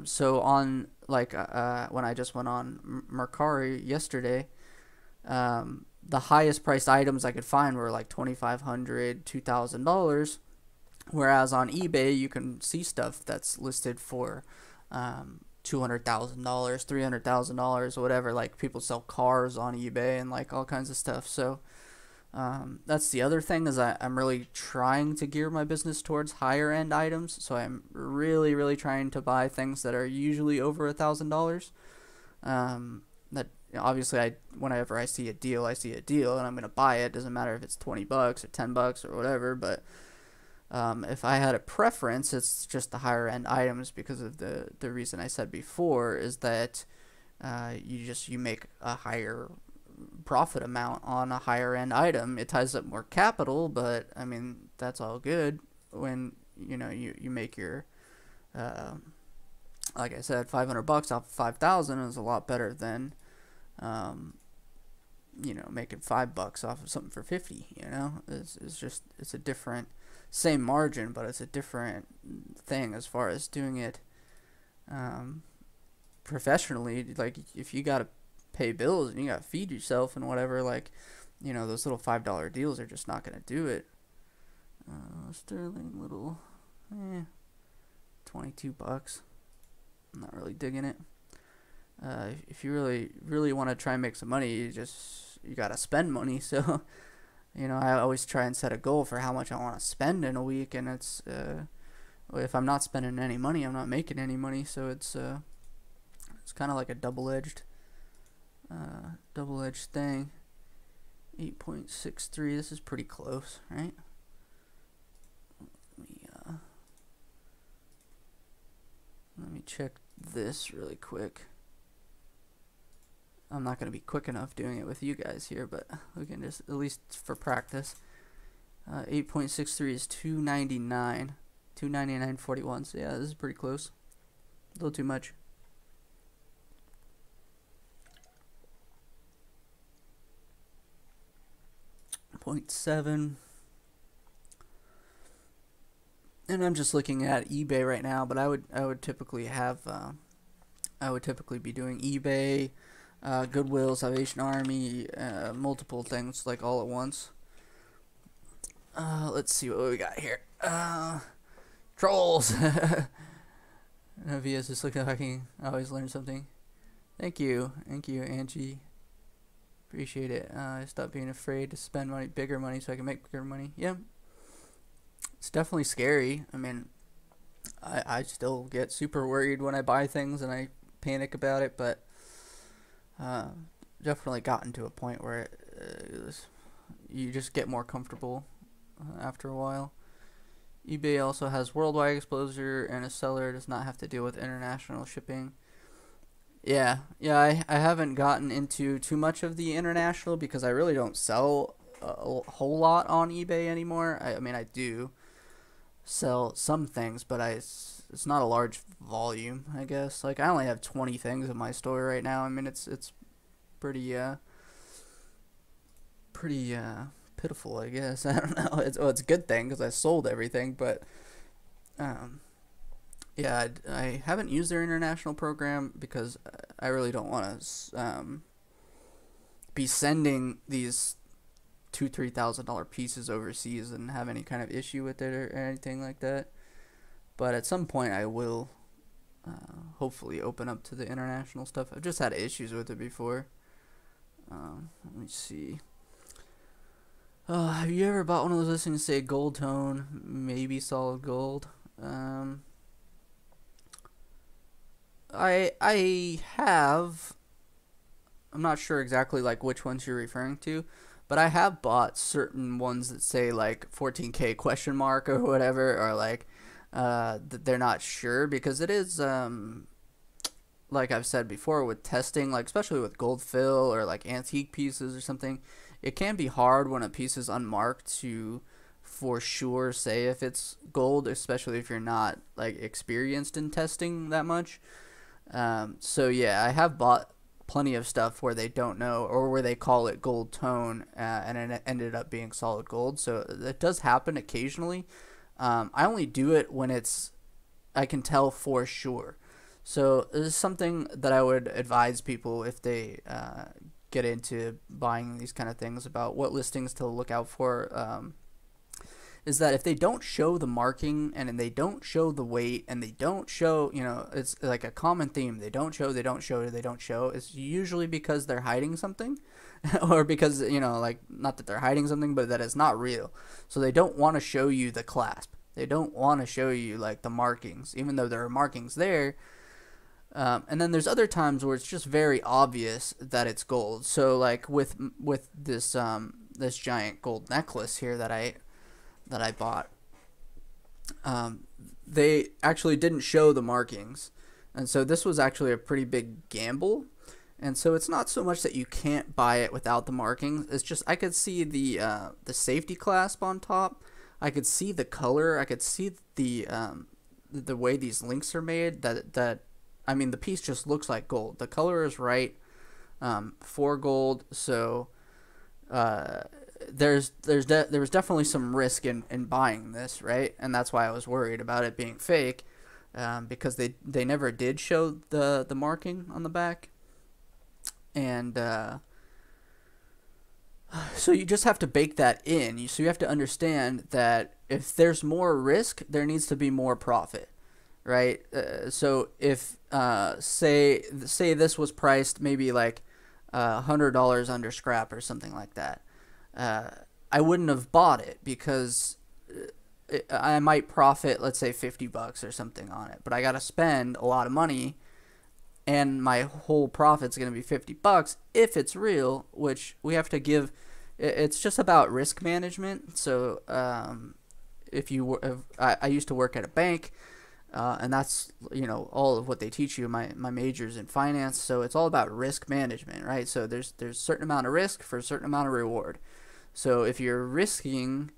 So on like when I just went on Mercari yesterday, the highest priced items I could find were like $2,500, $2,000, whereas on eBay you can see stuff that's listed for $200,000, $300,000, whatever. Like, people sell cars on eBay and like all kinds of stuff. So that's the other thing, is I'm really trying to gear my business towards higher end items. So I'm really trying to buy things that are usually over $1,000. That, obviously, whenever I see a deal, and I'm gonna buy it. Doesn't matter if it's $20 or $10 or whatever, but if I had a preference, it's just the higher end items, because of the reason I said before, is that you make a higher profit amount on a higher end item. It ties up more capital, but I mean, that's all good when you make your like I said, $500 off of 5,000 is a lot better than making $5 off of something for 50. It's a different, same margin, but it's a different thing as far as doing it professionally. Like, if you gotta pay bills and you gotta feed yourself and whatever, like, you know, those little $5 deals are just not going to do it. Sterling little, 22 bucks. I'm not really digging it. If you really want to try and make some money, you got to spend money. So, you know, I always try and set a goal for how much I want to spend in a week, and it's if I'm not spending any money, I'm not making any money. So it's kind of like a double-edged thing. 8.63. This is pretty close, right? Let me check this really quick. I'm not going to be quick enough doing it with you guys here, but we can just, at least for practice. 8.63 is 299. 299.41. So yeah, this is pretty close. A little too much. .7. And I'm just looking at eBay right now, but I would typically have I would typically be doing eBay, Goodwill, Salvation Army, multiple things like all at once. Let's see what we got here. Trolls. Via's just looking like I can always learn something. Thank you, Angie. Appreciate it. Stop being afraid to spend money, bigger money, so I can make bigger money. Yeah, it's definitely scary. I mean, I still get super worried when I buy things and I panic about it, but definitely gotten to a point where you just get more comfortable after a while. eBay also has worldwide exposure, and a seller does not have to deal with international shipping. Yeah, I haven't gotten into too much of the international because I really don't sell a whole lot on eBay anymore. I mean, I do sell some things, but it's not a large volume, I guess. Like, I only have 20 things in my store right now. I mean, it's pretty pitiful, I guess. I don't know. It's a good thing because I sold everything, but yeah, I haven't used their international program because I really don't want to be sending these $2,000-$3,000 pieces overseas and have any kind of issue with it or anything like that. But at some point, I will hopefully open up to the international stuff. I've just had issues with it before. Let me see. Have you ever bought one of those things say gold tone, maybe solid gold? I have. I'm not sure exactly like which ones you're referring to, but I have bought certain ones that say like 14K question mark or whatever, or like that they're not sure, because it is like I've said before with testing, like especially with gold fill or like antique pieces or something, it can be hard when a piece is unmarked to for sure say if it's gold, especially if you're not like experienced in testing that much. So yeah, I have bought plenty of stuff where they don't know, or where they call it gold tone, and it ended up being solid gold. So that does happen occasionally. I only do it when I can tell for sure. So this is something that I would advise people if they get into buying these kind of things, about what listings to look out for. Is that if they don't show the marking, and they don't show the weight, and they don't show, it's like a common theme. They don't show, it's usually because they're hiding something or because, like, not that they're hiding something, but that it's not real. So they don't want to show you the clasp. They don't want to show you, like, the markings, even though there are markings there. And then there's other times where it's just very obvious that it's gold. So, like, with this this giant gold necklace here that I bought, they actually didn't show the markings, and so this was actually a pretty big gamble. And so it's not so much that you can't buy it without the markings, it's just I could see the safety clasp on top, I could see the color, I could see the way these links are made, that I mean, the piece just looks like gold. The color is right for gold, so there was definitely some risk in buying this, right? And that's why I was worried about it being fake, because they never did show the marking on the back. And So you just have to bake that in. So you have to understand that if there's more risk, there needs to be more profit, right? So if say this was priced maybe like $100 under scrap or something like that, uh, I wouldn't have bought it because I might profit, let's say $50 or something on it, but I got to spend a lot of money, and my whole profit's going to be $50 if it's real, which we have to give. It's just about risk management. So I used to work at a bank, and that's all of what they teach you. My major's in finance, so it's all about risk management, right? So there's a certain amount of risk for a certain amount of reward. So if you're risking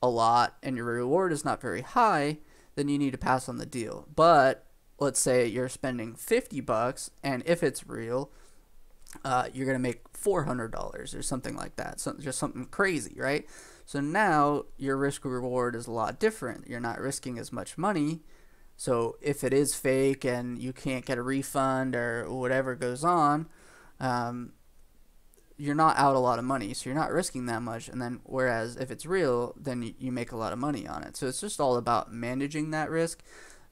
a lot and your reward is not very high, then you need to pass on the deal. But let's say you're spending $50, and if it's real, you're gonna make $400 or something like that. So just something crazy, right? So now your risk reward is a lot different. You're not risking as much money. So if it is fake and you can't get a refund or whatever goes on, you're not out a lot of money, so you're not risking that much. And then whereas if it's real, then you make a lot of money on it. So it's just all about managing that risk.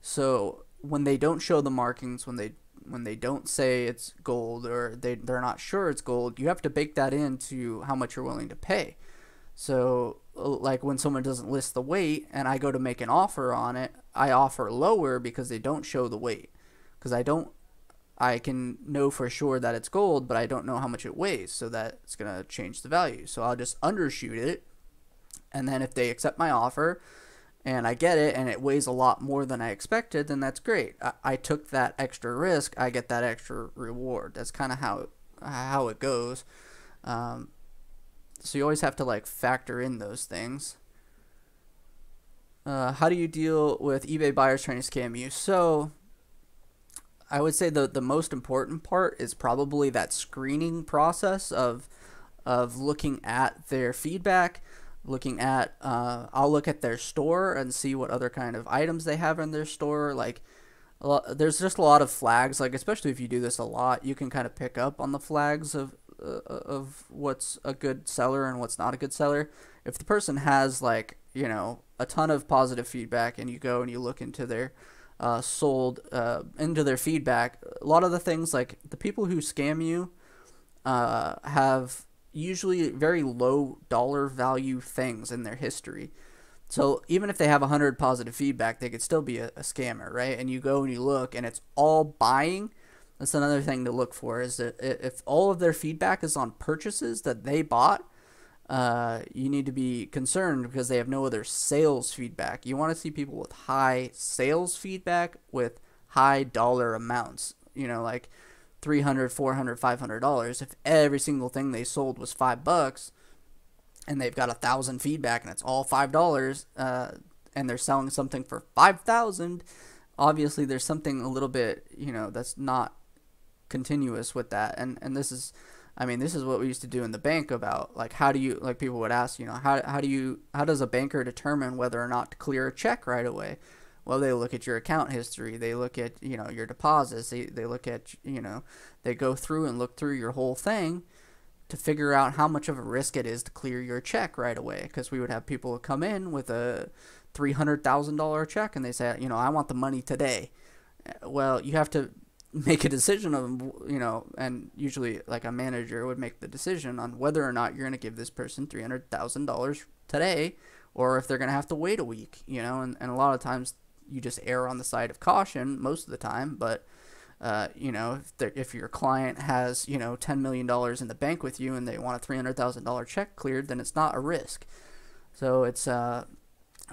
So when they don't show the markings, when they don't say it's gold, or they're not sure it's gold, you have to bake that into how much you're willing to pay. So like when someone doesn't list the weight and I go to make an offer on it, I offer lower because they don't show the weight. Because I can know for sure that it's gold, but I don't know how much it weighs, so that's going to change the value. So I'll just undershoot it, and then if they accept my offer and I get it and it weighs a lot more than I expected, then that's great. I took that extra risk, I get that extra reward. That's kind of how it goes. So you always have to like factor in those things. How do you deal with eBay buyers trying to scam you? So I would say the most important part is probably that screening process of looking at their feedback, looking at I'll look at their store and see what other kind of items they have in their store. Like there's just a lot of flags, like especially if you do this a lot, you can kind of pick up on the flags of what's a good seller and what's not a good seller. If the person has like a ton of positive feedback and you go and you look into their into their feedback, a lot of the things, like the people who scam you have usually very low dollar value things in their history. So even if they have 100 positive feedback, they could still be a scammer, right? And you go and you look and it's all buying. That's another thing to look for, is that if all of their feedback is on purchases that they bought, you need to be concerned because they have no other sales feedback. You want to see people with high sales feedback with high dollar amounts, like $300, $400, $500. If every single thing they sold was $5 and they've got 1,000 feedback and it's all $5, and they're selling something for 5,000, obviously there's something a little bit, that's not continuous with that. And this is what we used to do in the bank about, like, how do you, like, people would ask, how does a banker determine whether or not to clear a check right away? Well, they look at your account history, they look at, your deposits, they look at, they go through and look through your whole thing to figure out how much of a risk it is to clear your check right away. Because we would have people come in with a $300,000 check and they say, I want the money today. Well, you have to make a decision of, and usually like a manager would make the decision on whether or not you're going to give this person $300,000 today, or if they're going to have to wait a week, and a lot of times you just err on the side of caution most of the time. But, if your client has, $10 million in the bank with you and they want a $300,000 check cleared, then it's not a risk. So it's the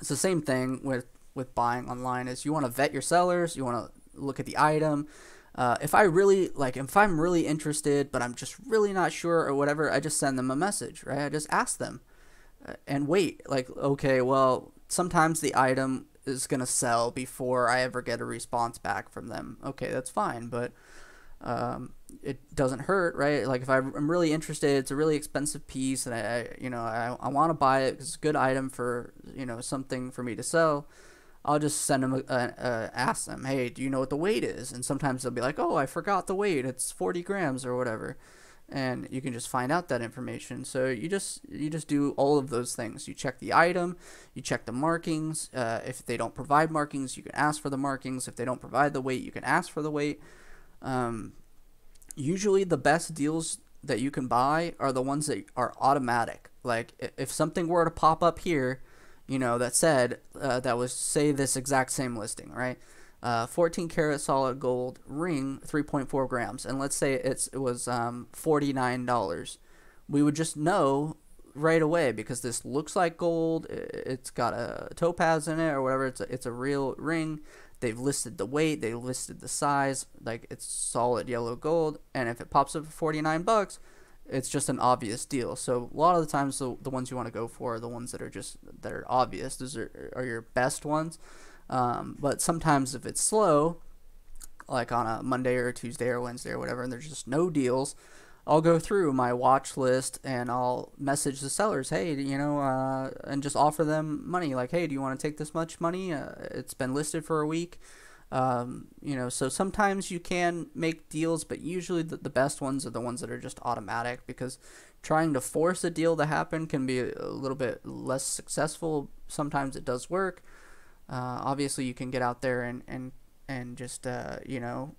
same thing with buying online. Is you want to vet your sellers, you want to look at the item. If I'm really interested, but I'm just really not sure or whatever, I just send them a message, right? I just ask them and wait. Like, okay, well, sometimes the item is going to sell before I ever get a response back from them. Okay, that's fine, but it doesn't hurt, right? Like if I'm really interested, it's a really expensive piece, and I want to buy it because it's a good item for, something for me to sell. I'll just send them, ask them, hey, do you know what the weight is? And sometimes they'll be like, oh, I forgot the weight. It's 40 grams or whatever. and you can just find out that information. So you just do all of those things. You check the item, you check the markings. If they don't provide markings, you can ask for the markings. If they don't provide the weight, you can ask for the weight. Usually the best deals that you can buy are the ones that are automatic. Like if something were to pop up here, you know, that said that was, say, this exact same listing, right? 14 karat solid gold ring, 3.4 grams, and let's say it was $49. We would just know right away because this looks like gold. It's got a topaz in it or whatever. It's a real ring. They've listed the weight. They listed the size. Like, it's solid yellow gold. And if it pops up for $49, it's just an obvious deal. So a lot of the times the ones you want to go for are the ones that are obvious. Those are your best ones. But sometimes if it's slow, like on a Monday or a Tuesday or Wednesday or whatever, and there's just no deals, I'll go through my watch list and I'll message the sellers, hey, you know, and just offer them money. Like, hey, do you want to take this much money? It's been listed for a week. You know, so sometimes you can make deals, but usually the best ones are the ones that are just automatic, because trying to force a deal to happen can be a little bit less successful. Sometimes it does work. Obviously you can get out there and just, you know,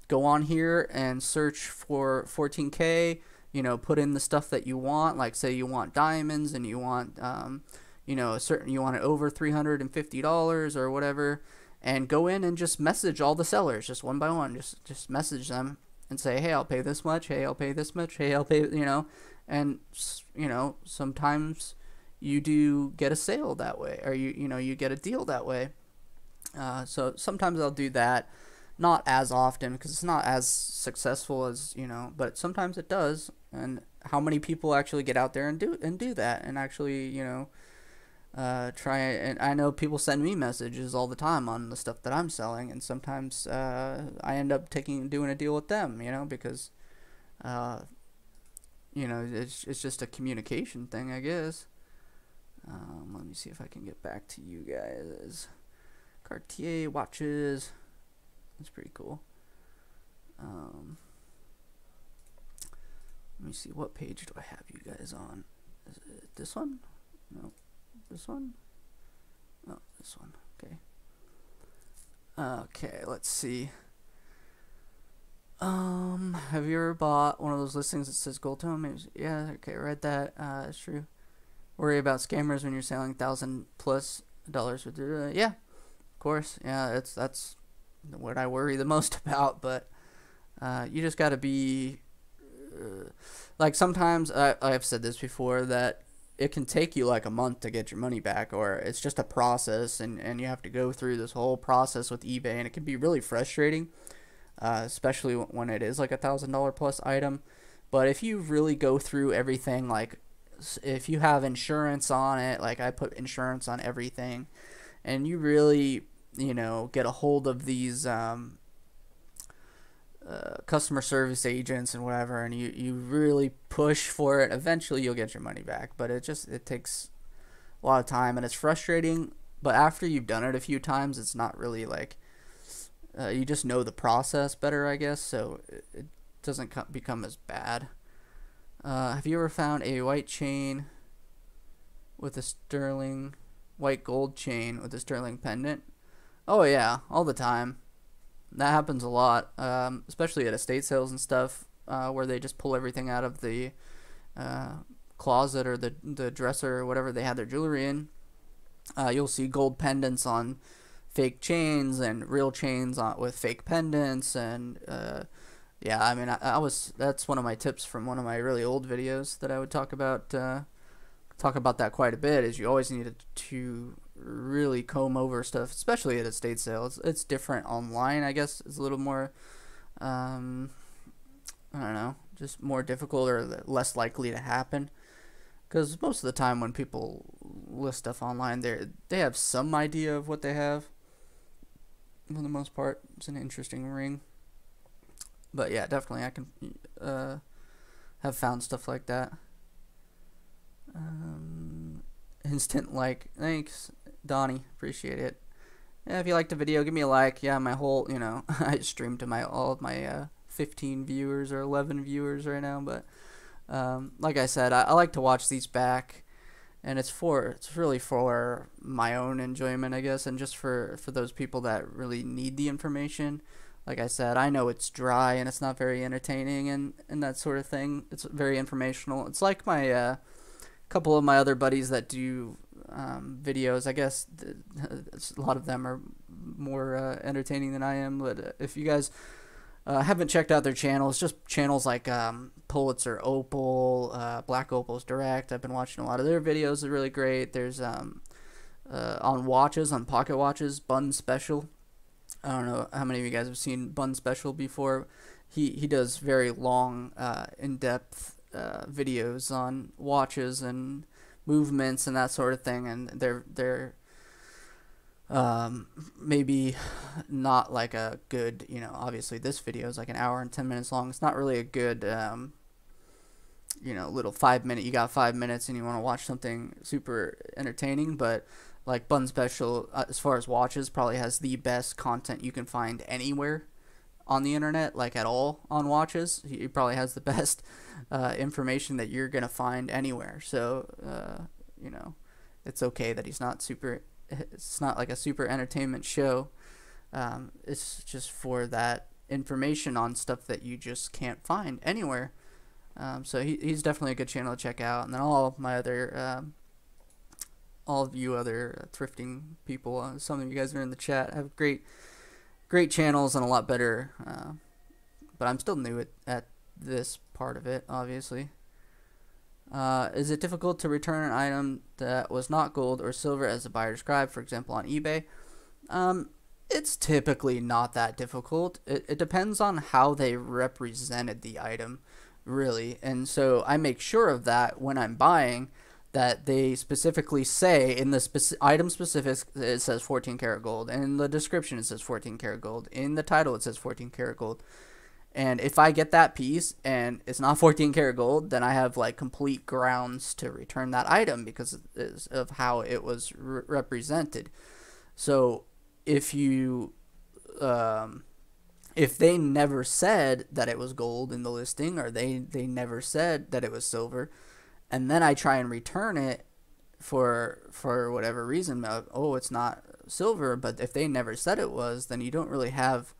go on here and search for 14K, you know, put in the stuff that you want. Like, say you want diamonds and you want, you know, you want it over $350 or whatever, and go in and just message all the sellers just one by one. Just message them and say, hey, I'll pay this much. Hey, I'll pay this much. Hey, I'll pay, you know, and, you know, sometimes you do get a sale that way, or you know, you get a deal that way. So sometimes I'll do that. Not as often because it's not as successful as, you know, but sometimes it does. And how many people actually get out there and do that and actually, you know, try. And I know people send me messages all the time on the stuff that I'm selling, and sometimes I end up doing a deal with them, you know, because you know, it's just a communication thing, I guess. Let me see if I can get back to you guys. Cartier watches. That's pretty cool. Let me see, what page do I have you guys on? Is it this one? No. This one? No, this one. Okay. Okay, let's see. Have you ever bought one of those listings that says gold tone? Maybe, yeah, okay, read that. It's true. Worry about scammers when you're selling $1,000+ with yeah, of course. Yeah, that's what I worry the most about. But you just got to be like, sometimes I've said this before, that it can take you like a month to get your money back, or it's just a process, and you have to go through this whole process with eBay, and it can be really frustrating, especially when it is like $1,000+ item. But if you really go through everything, like if you have insurance on it, like I put insurance on everything, and you really, you know, get a hold of these customer service agents and whatever, and you really push for it, eventually you'll get your money back. But it takes a lot of time, and it's frustrating. But after you've done it a few times, it's not really like you just know the process better, I guess, so it doesn't become as bad. Have you ever found a white chain with a sterling, white gold chain with a sterling pendant? Oh yeah, all the time. That happens a lot, especially at estate sales and stuff, where they just pull everything out of the closet or the dresser or whatever they had their jewelry in. You'll see gold pendants on fake chains and real chains with fake pendants, and yeah, I mean, that's one of my tips from one of my really old videos that I would talk about that quite a bit, is you always need to really comb over stuff, especially at estate sales. It's different online, I guess. It's a little more, I don't know, just more difficult or less likely to happen. Because most of the time when people list stuff online, they have some idea of what they have. For the most part, it's an interesting ring. But yeah, definitely I can have found stuff like that. Instant like, thanks Donnie, appreciate it. Yeah, if you liked the video, give me a like. Yeah, my whole, you know, I stream to all of my 15 viewers or 11 viewers right now, but like I said, I like to watch these back, and it's really for my own enjoyment, I guess, and just for those people that really need the information. Like I said, I know it's dry and it's not very entertaining and that sort of thing. It's very informational. It's like my couple of my other buddies that do videos. I guess a lot of them are more entertaining than I am. But if you guys haven't checked out their channels, just channels like Pulitzer Opal, Black Opals Direct. I've been watching a lot of their videos. They're really great. There's on watches, on pocket watches, Bun Special. I don't know how many of you guys have seen Bun Special before. He does very long, in-depth videos on watches and movements and that sort of thing, and they're maybe not like a good, obviously this video is like an hour and 10 minutes long. It's not really a good little 5-minute, you got 5 minutes and you want to watch something super entertaining. But like Bun Special, as far as watches, probably has the best content you can find anywhere on the internet, like at all on watches. He probably has the best information that you're gonna find anywhere. So it's okay that he's not super. It's not like a super entertainment show. It's just for that information on stuff that you just can't find anywhere. So he's definitely a good channel to check out. And then all of my other all of you other thrifting people, some of you guys are in the chat, have great channels and a lot better, but I'm still new at this part of it, obviously. Is it difficult to return an item that was not gold or silver as the buyer described, for example on eBay? It's typically not that difficult. It depends on how they represented the item, really, and so I make sure of that when I'm buying, that they specifically say in the item specifics it says 14 karat gold, and in the description it says 14 karat gold, in the title it says 14 karat gold. And if I get that piece and it's not 14 karat gold, then I have like complete grounds to return that item because of how it was represented. So if you if they never said that it was gold in the listing, or they never said that it was silver, and then I try and return it for whatever reason, oh, it's not silver, but if they never said it was, then you don't really have,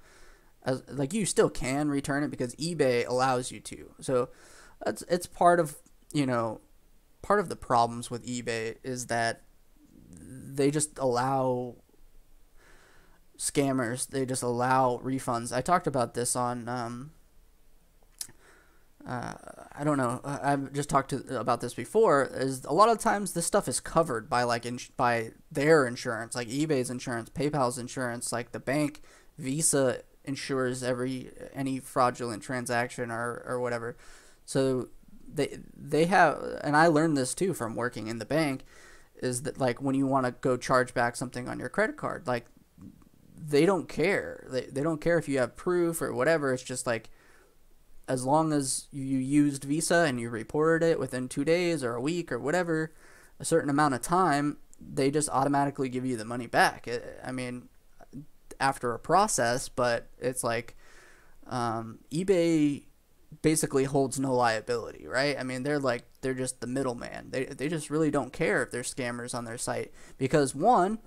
like, you still can return it because eBay allows you to. So it's part of, part of the problems with eBay is that they just allow scammers, they just allow refunds. I talked about this on I don't know, I've just talked about this before, is a lot of times this stuff is covered by by their insurance, like eBay's insurance, PayPal's insurance, like the bank, Visa insures any fraudulent transaction or whatever. So they have, and I learned this too from working in the bank, is that like when you want to go charge back something on your credit card, like they don't care. They don't care if you have proof or whatever. It's just like, as long as you used Visa and you reported it within 2 days or a week or whatever, a certain amount of time, they just automatically give you the money back. I mean, after a process, but it's like eBay basically holds no liability, right? I mean, they're just the middleman. They just really don't care if there's scammers on their site, because one,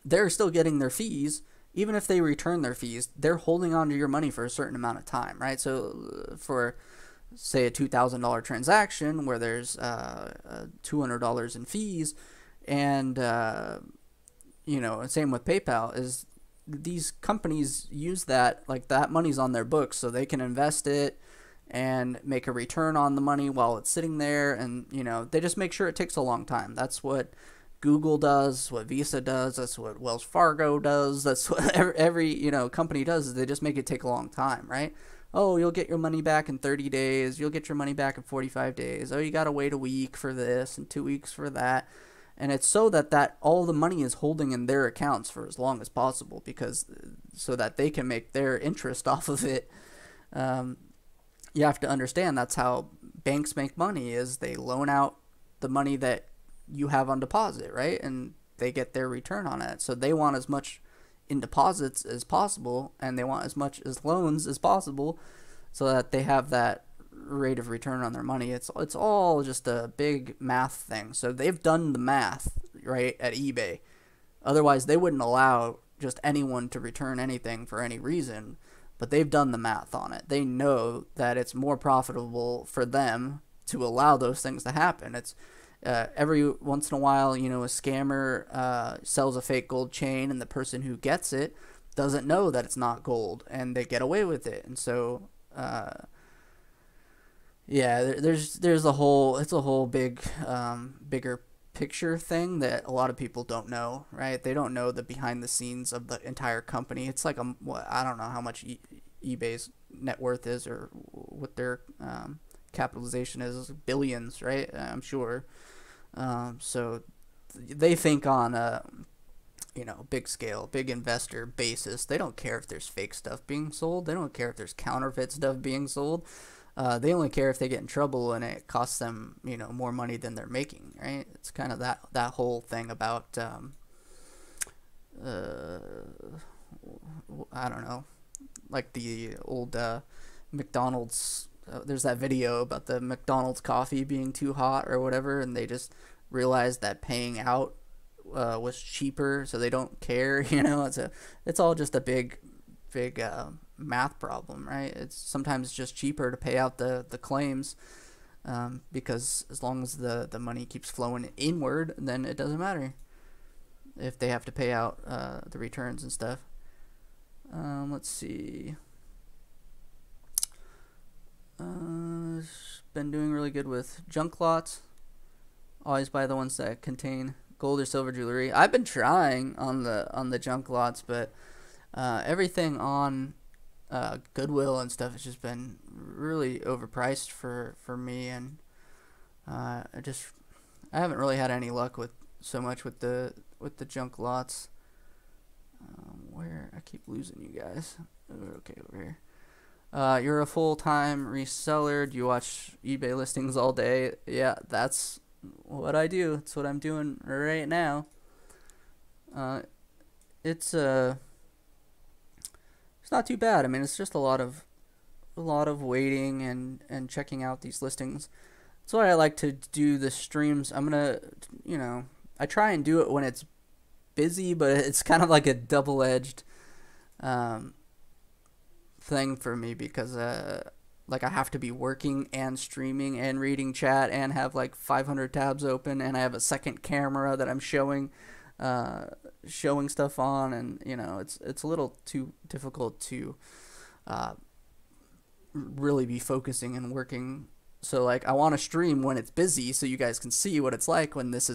they're still getting their fees. Even if they return their fees, they're holding on to your money for a certain amount of time, right? So for, say, a $2,000 transaction where there's $200 in fees, and same with PayPal, is these companies use that, like, that money's on their books, so they can invest it and make a return on the money while it's sitting there, and they just make sure it takes a long time. That's what Google does, what Visa does, that's what Wells Fargo does, that's what every company does, is they just make it take a long time, right? Oh, you'll get your money back in 30 days, you'll get your money back in 45 days, oh, you gotta wait a week for this and 2 weeks for that. And it's so that all the money is holding in their accounts for as long as possible, because so that they can make their interest off of it. You have to understand that's how banks make money, is they loan out the money that you have on deposit, right? And they get their return on it. So they want as much in deposits as possible, and they want as much as loans as possible. so that they have that rate of return on their money. It's all just a big math thing. So they've done the math right at eBay. Otherwise, they wouldn't allow just anyone to return anything for any reason. But they've done the math on it. They know that it's more profitable for them to allow those things to happen. It's every once in a while, you know, a scammer sells a fake gold chain, and the person who gets it doesn't know that it's not gold, and they get away with it. And so, yeah, there's a whole it's a whole bigger picture thing that a lot of people don't know, right? They don't know the behind the scenes of the entire company. It's like I don't know how much eBay's net worth is or what their capitalization is, billions, right? I'm sure. So they think on a big scale, big investor basis. They don't care if there's fake stuff being sold. They don't care if there's counterfeit stuff being sold. They only care if they get in trouble and it costs them, more money than they're making, right? It's kind of that whole thing about, I don't know, like the old McDonald's. There's that video about the McDonald's coffee being too hot or whatever, and they just realized that paying out was cheaper, so they don't care. It's all just a big math problem, right? It's sometimes just cheaper to pay out the claims, because as long as the money keeps flowing inward, then it doesn't matter if they have to pay out the returns and stuff. Let's see. Been doing really good with junk lots. Always buy the ones that contain gold or silver jewelry. I've been trying on the junk lots, but everything on Goodwill and stuff has just been really overpriced for me, and I haven't really had any luck with the junk lots. Where I keep losing you guys. Okay, over here. You're a full-time reseller. Do you watch eBay listings all day? Yeah, that's what I do. It's what I'm doing right now. It's not too bad. I mean, it's just a lot of waiting and checking out these listings. That's why I like to do the streams. I'm gonna, I try and do it when it's busy, but it's kind of like a double-edged thing for me, because like I have to be working and streaming and reading chat and have like 500 tabs open, and I have a second camera that I'm showing stuff on, and it's a little too difficult to really be focusing and working. So like I want to stream when it's busy so you guys can see what it's like when this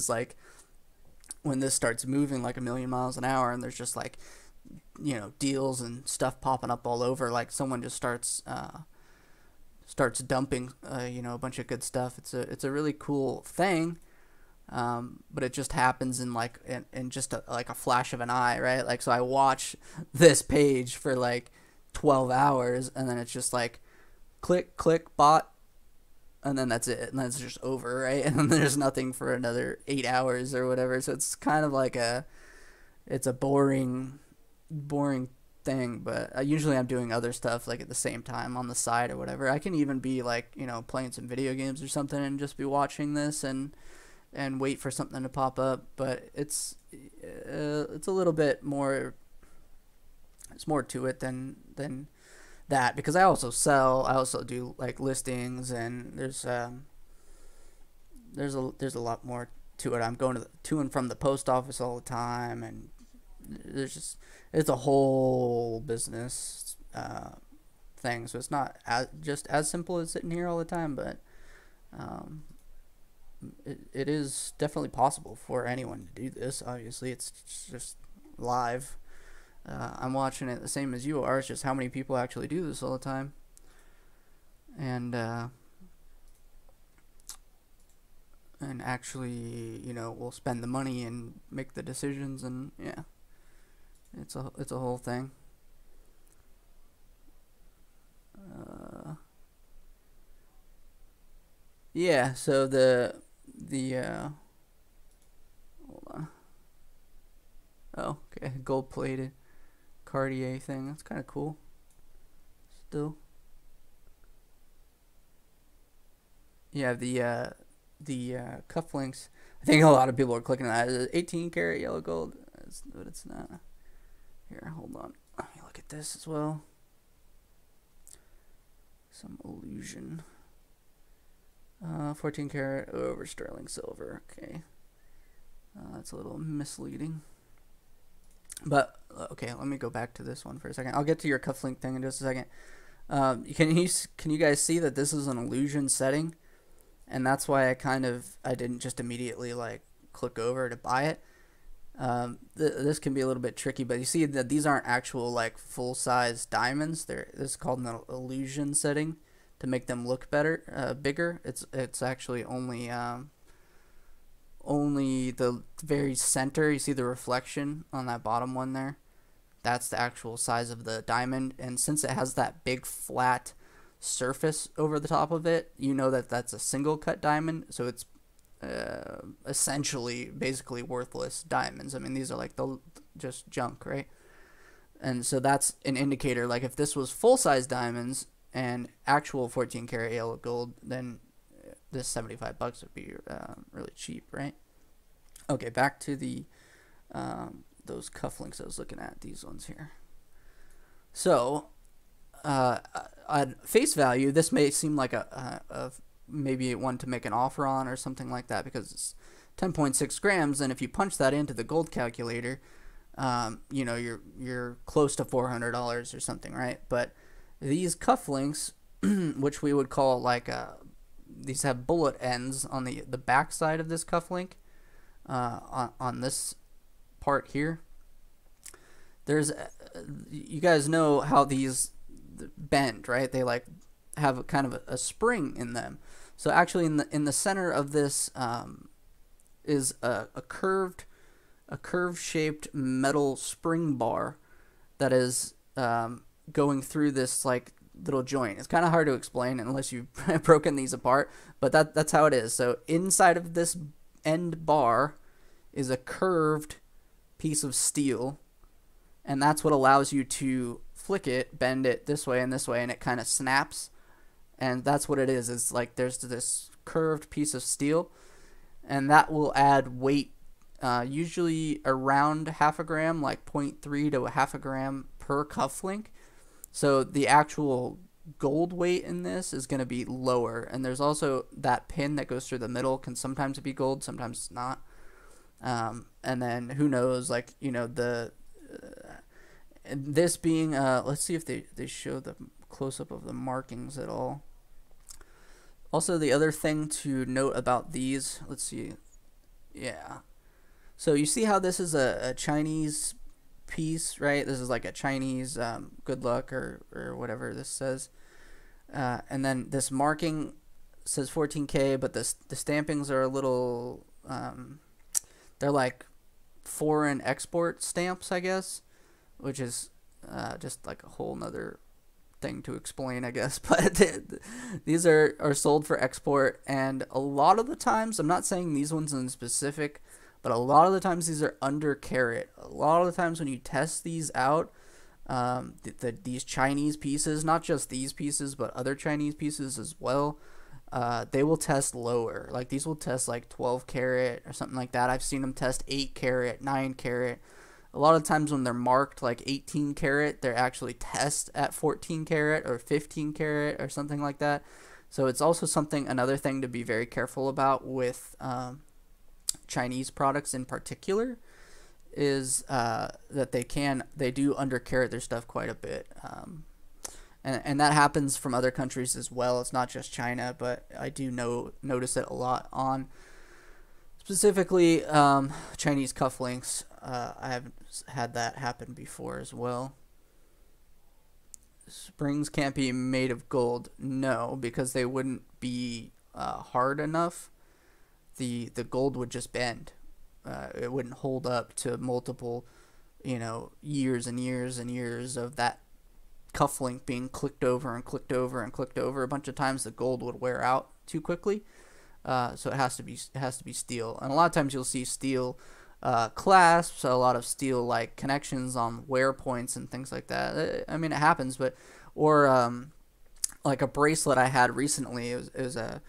starts moving like a million miles an hour, and there's just like deals and stuff popping up all over. Like someone just starts dumping a bunch of good stuff. It's a really cool thing, but it just happens in just like a flash of an eye, right? Like, so I watch this page for like 12 hours, and then it's just like click bot, and then that's it, and then it's just over, right? And then there's nothing for another 8 hours or whatever. So it's kind of like it's a boring thing, but usually I'm doing other stuff like at the same time on the side or whatever. I can even be like playing some video games or something and just be watching this and wait for something to pop up. But it's a little bit more, it's more to it than that, because I also do like listings, and there's a lot more to it. I'm going to and from the post office all the time, and it's a whole business thing. So it's not just as simple as sitting here all the time, but it is definitely possible for anyone to do this. Obviously, it's just live. I'm watching it the same as you are. It's just how many people actually do this all the time, and actually will spend the money and make the decisions, and yeah. It's a whole thing. Yeah, so the hold on. Oh, okay, gold plated Cartier thing. That's kind of cool. Still. yeah, the cufflinks. I think a lot of people are clicking on that. It's 18 karat yellow gold, but it's not. Here, hold on. Let me look at this as well. Some illusion. 14 karat over sterling silver. Okay. That's a little misleading. But, okay, let me go back to this one for a second. I'll get to your cufflink thing in just a second. Can you guys see that this is an illusion setting? And that's why I didn't just immediately like click over to buy it. This can be a little bit tricky, but you see that these aren't actual like full-size diamonds. This is called an illusion setting to make them look better, bigger. It's actually only the very center. You see the reflection on that bottom one there? That's the actual size of the diamond, and since it has that big flat surface over the top of it, you know that that's a single cut diamond, so it's essentially basically worthless diamonds. I mean, these are like just junk, right? And so that's an indicator. Like if this was full-size diamonds and actual 14 karat yellow gold, then this $75 would be really cheap, right? Okay, back to the those cufflinks I was looking at, these ones here. So at face value, this may seem like a maybe one to make an offer on or something like that, because it's 10.6 grams, and if you punch that into the gold calculator, you know, you're close to $400 or something, right? But these cufflinks, which we would call like these have bullet ends on the back side of this cufflink, on this part here. There's you guys know how these bend, right? They like have kind of a spring in them. So actually in the center of this is a curved shaped metal spring bar that is going through this like little joint. It's kind of hard to explain unless you've broken these apart, but that's how it is. So inside of this end bar is a curved piece of steel, and that's what allows you to flick it, bend it this way, and it kind of snaps. And that's what it is. It's like there's this curved piece of steel, and that will add weight, usually around half a gram, like 0.3 to a half a gram per cufflink. So the actual gold weight in this is going to be lower. And there's also that pin that goes through the middle can sometimes be gold, sometimes it's not. And then who knows, like, you know, this being, let's see if they show the close-up of the markings at all. Also, the other thing to note about these, let's see, yeah. So you see how this is a Chinese piece, right? This is like a Chinese good luck or whatever this says. And then this marking says 14K, but the stampings are a little, they're like foreign export stamps, I guess, which is just like a whole nother thing to explain, I guess. But these are sold for export, and a lot of the times, I'm not saying these ones in specific, but a lot of the times these are under carat. A lot of the times when you test these out, these Chinese pieces, not just these pieces, but other Chinese pieces as well, they will test lower. Like these will test like 12 karat or something like that. I've seen them test 8 karat, 9 karat. A lot of times when they're marked like 18 karat, they're actually test at 14 karat or 15 karat or something like that. So it's also another thing to be very careful about with Chinese products in particular, is that they do under carat their stuff quite a bit. And that happens from other countries as well. It's not just China, but I do notice it a lot on specifically Chinese cufflinks. I have had that happen before as well. Springs can't be made of gold. No, because they wouldn't be hard enough. The gold would just bend. It wouldn't hold up to multiple, years and years and years of that cufflink being clicked over and clicked over and clicked over a bunch of times. The gold would wear out too quickly. So it has to be steel, and a lot of times you'll see steel clasps, a lot of steel like connections on wear points and things like that. I mean, it happens, but or like a bracelet I had recently. It was a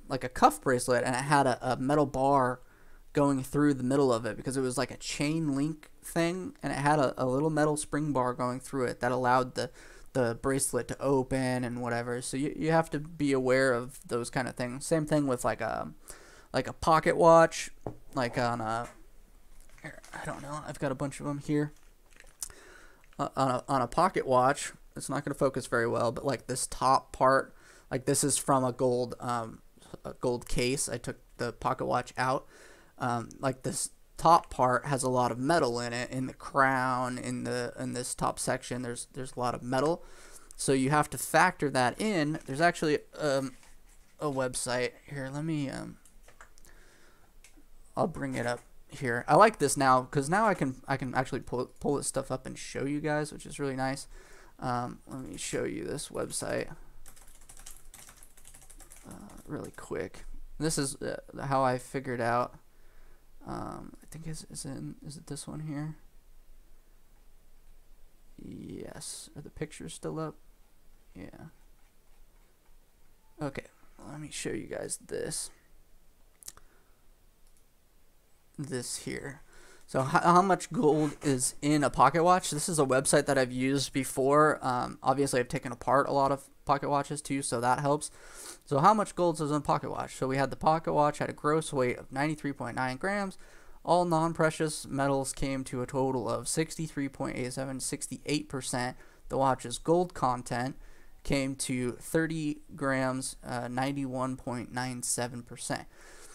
like a cuff bracelet, and it had a metal bar going through the middle of it because it was like a chain link thing, and it had a little metal spring bar going through it that allowed the bracelet to open and whatever. So you have to be aware of those kind of things. Same thing with like a pocket watch, like on a, I don't know, I've got a bunch of them here. On a pocket watch, it's not going to focus very well, but like this top part, like this is from a gold case. I took the pocket watch out. Like this top part has a lot of metal in it, in the crown, in this top section. There's a lot of metal, so you have to factor that in. There's actually a website here. Let me I'll bring it up here. I like this now because now I can actually pull this stuff up and show you guys, which is really nice. Let me show you this website really quick. This is how I figured out. I think is it this one here? Yes. Are the pictures still up? Yeah. Okay. Let me show you guys this. This here. So how much gold is in a pocket watch? This is a website that I've used before. Obviously, I've taken apart a lot of pocket watches too, so that helps. So how much gold is in a pocket watch? So we had the pocket watch had a gross weight of 93.9 grams. All non-precious metals came to a total of 63.87, 68%. The watch's gold content came to 30 grams, 91.97%.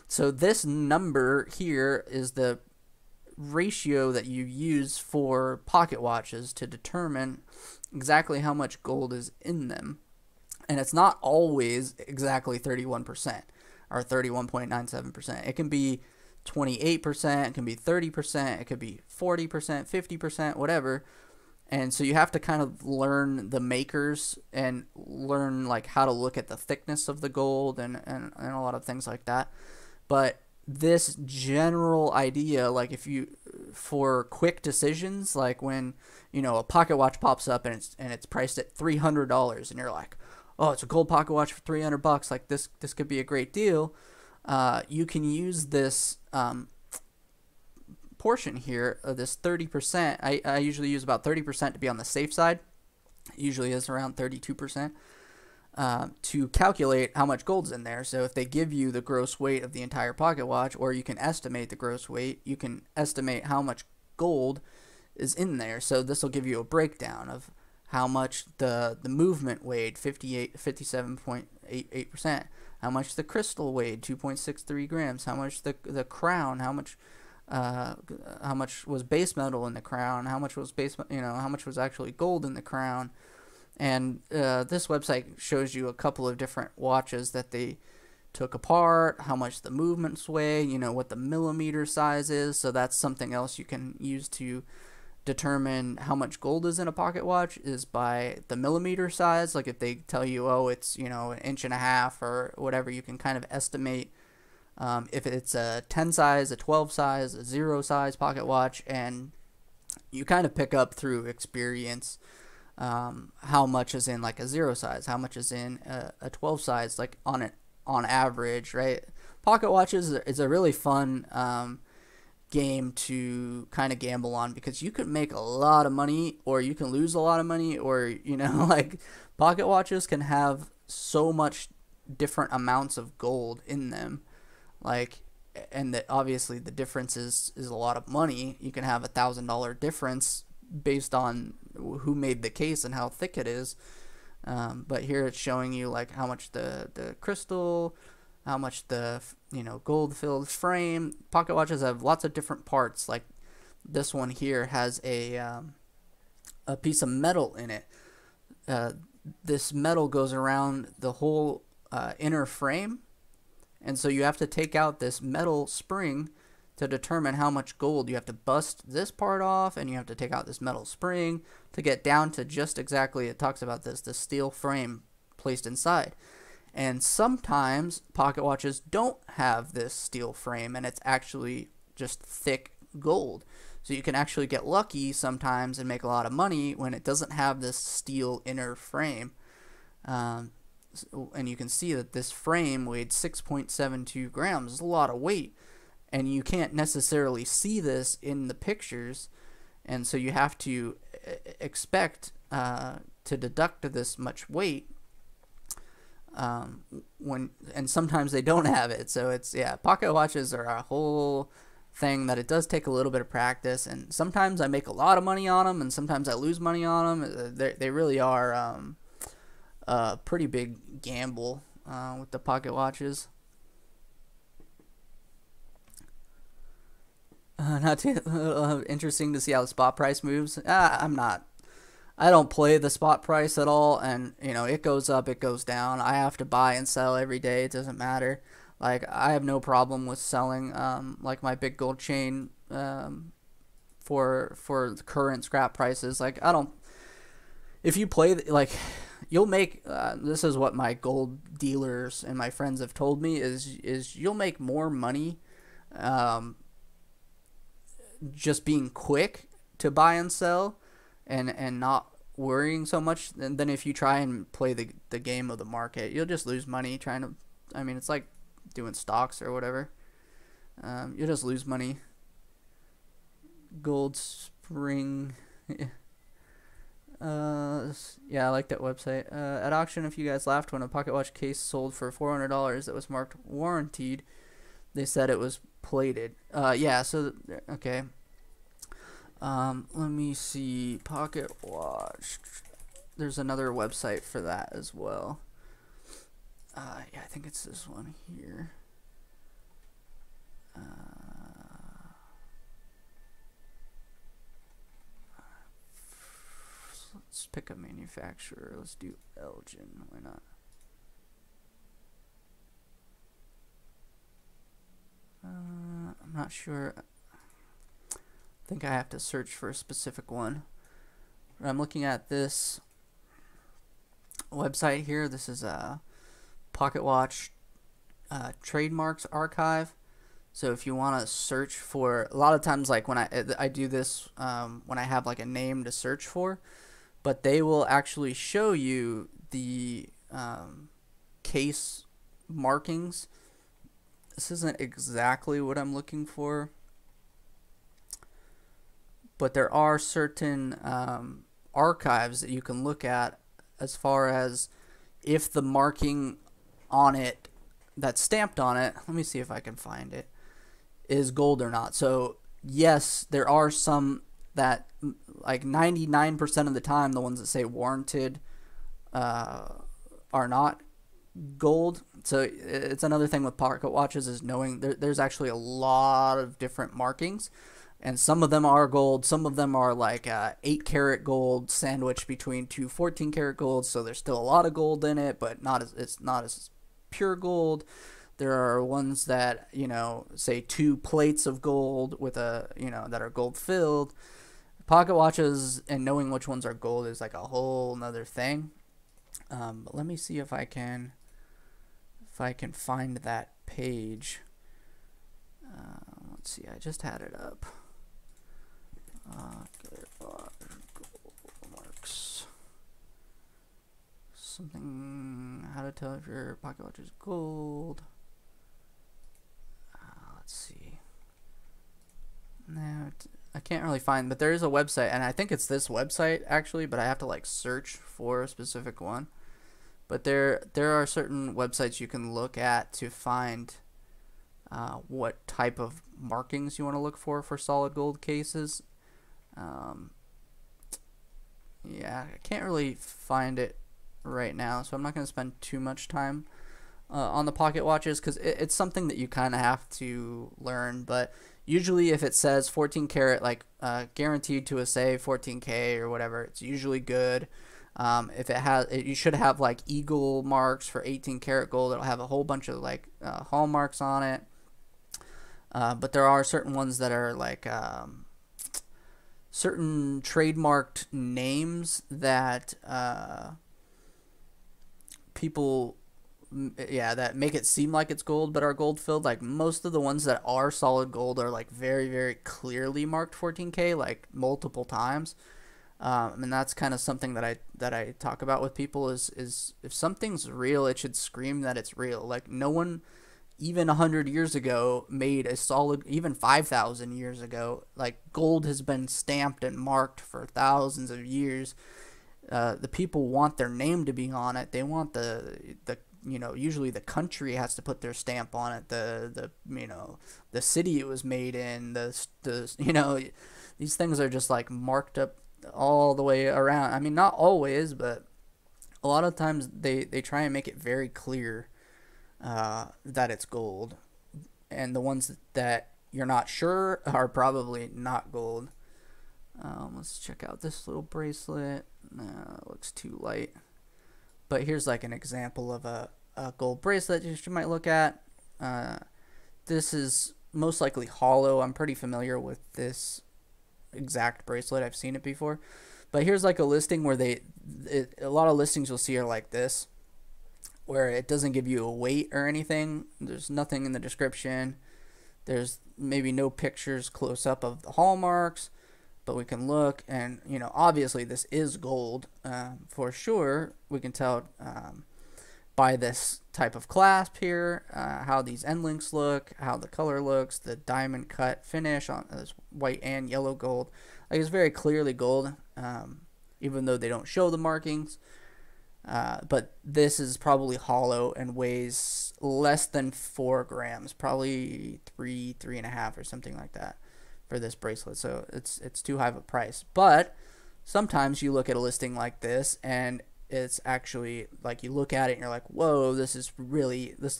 So this number here is the ratio that you use for pocket watches to determine exactly how much gold is in them. And it's not always exactly 31% or 31.97%. It can be 28%, it can be 30%, it could be 40%, 50%, whatever. And so you have to kind of learn the makers and learn like how to look at the thickness of the gold and a lot of things like that. But this general idea, like if you, for quick decisions, like when, you know, a pocket watch pops up and it's priced at $300 and you're like, oh, it's a gold pocket watch for $300, like this could be a great deal. You can use this portion here of this 30%. I usually use about 30% to be on the safe side. It usually is around 32%. To calculate how much gold's in there. So if they give you the gross weight of the entire pocket watch, or you can estimate the gross weight, you can estimate how much gold is in there. So this will give you a breakdown of how much the movement weighed, 57.88%, how much the crystal weighed, 2.63 grams, how much the crown, how much was base metal in the crown, how much was how much was actually gold in the crown. And this website shows you a couple of different watches that they took apart, how much the movements weigh, you know, what the millimeter size is. So that's something else you can use to determine how much gold is in a pocket watch, is by the millimeter size. Like if they tell you, oh, it's, you know, 1.5 inches or whatever, you can kind of estimate if it's a 10 size, a 12 size, a 0 size pocket watch, and you kind of pick up through experience how much is in like a 0 size, how much is in a 12 size, like on average, right? Pocket watches is a really fun game to kind of gamble on, because you can make a lot of money or you can lose a lot of money, or, you know, like pocket watches can have so much different amounts of gold in them, like, and that obviously the difference is a lot of money. You can have $1,000 difference based on who made the case and how thick it is. But here it's showing you like how much the crystal, how much the, you know, gold filled frame. Pocket watches have lots of different parts. Like this one here has a piece of metal in it. This metal goes around the whole inner frame, and so you have to take out this metal spring to determine how much gold. You have to bust this part off, and you have to take out this metal spring to get down to just exactly, it talks about this, the steel frame placed inside. And sometimes pocket watches don't have this steel frame, and it's actually just thick gold. So you can actually get lucky sometimes and make a lot of money when it doesn't have this steel inner frame. and you can see that this frame weighed 6.72 grams. It's a lot of weight, and you can't necessarily see this in the pictures, and so you have to expect to deduct this much weight and sometimes they don't have it. So it's, yeah, pocket watches are a whole thing that it does take a little bit of practice, and sometimes I make a lot of money on them and sometimes I lose money on them. They really are a pretty big gamble with the pocket watches. Not too interesting to see how the spot price moves. I don't play the spot price at all, and it goes up, it goes down. I have to buy and sell every day. It doesn't matter. Like, I have no problem with selling like my big gold chain for the current scrap prices. Like, I don't. If you play like, you'll make. This is what my gold dealers and my friends have told me is you'll make more money just being quick to buy and sell and not worrying so much than if you try and play the game of the market. You'll just lose money trying to. I mean, it's like doing stocks or whatever. You'll just lose money. Gold Spring. Yeah, I like that website. At auction, if you guys laughed when a pocket watch case sold for $400 that was marked warranted, they said it was plated. Yeah, so okay. Let me see. Pocket watch. There's another website for that as well. Yeah, I think it's this one here. Let's pick a manufacturer. Let's do Elgin. Why not? I'm not sure. I think I have to search for a specific one. But I'm looking at this website here. This is a Pocket Watch trademarks archive. So if you want to search for, a lot of times, like when I do this when I have like a name to search for, but they will actually show you the case markings. This isn't exactly what I'm looking for, but there are certain archives that you can look at as far as if the marking on it that's stamped on it, let me see if I can find it, is gold or not. So yes, there are some that, like 99% of the time, the ones that say warranted are not gold. So it's another thing with pocket watches is knowing there's actually a lot of different markings, and some of them are gold, some of them are like 8 karat gold sandwiched between two 14 karat golds, so there's still a lot of gold in it, but it's not as pure gold. There are ones that, say 2 plates of gold with a, that are gold filled. Pocket watches and knowing which ones are gold is like a whole nother thing. But let me see if I can find that page. Let's see, I just had it up. Gold marks. Something, how to tell if your pocket watch is gold. Let's see. No, I can't really find, but there is a website, and I think it's this website actually, but I have to like search for a specific one. But there are certain websites you can look at to find what type of markings you want to look for solid gold cases. Yeah, I can't really find it right now, so I'm not going to spend too much time on the pocket watches, because it's something that you kind of have to learn. But usually if it says 14 karat, like guaranteed to a say 14K or whatever, it's usually good. If it has, you should have like eagle marks for 18 karat gold. It'll have a whole bunch of like hallmarks on it. But there are certain ones that are like certain trademarked names that people, that make it seem like it's gold but are gold filled. Like most of the ones that are solid gold are like very, very clearly marked 14K, like multiple times. And that's kind of something that I talk about with people is if something's real, it should scream that it's real. Like no one even 100 years ago made a solid, even 5,000 years ago, like gold has been stamped and marked for thousands of years. The people want their name to be on it. They want the usually the country has to put their stamp on it. The city it was made in. These things are just like marked up all the way around. I mean, not always, but a lot of times they try and make it very clear that it's gold, and the ones that you're not sure are probably not gold. Let's check out this little bracelet. It looks too light. But here's like an example of a gold bracelet that you might look at. This is most likely hollow. I'm pretty familiar with this exact bracelet. I've seen it before. But here's like a listing where a lot of listings you'll see are like this, where it doesn't give you a weight or anything. There's nothing in the description. There's maybe no pictures close up of the hallmarks, but we can look, and obviously this is gold for sure. We can tell by this type of clasp here, how these end links look, how the color looks, the diamond cut finish on this white and yellow gold. Like it's very clearly gold, even though they don't show the markings. But this is probably hollow and weighs less than 4 grams, probably 3.5 or something like that for this bracelet. So it's too high of a price. But sometimes you look at a listing like this and it's actually like you look at it and you're like, whoa, this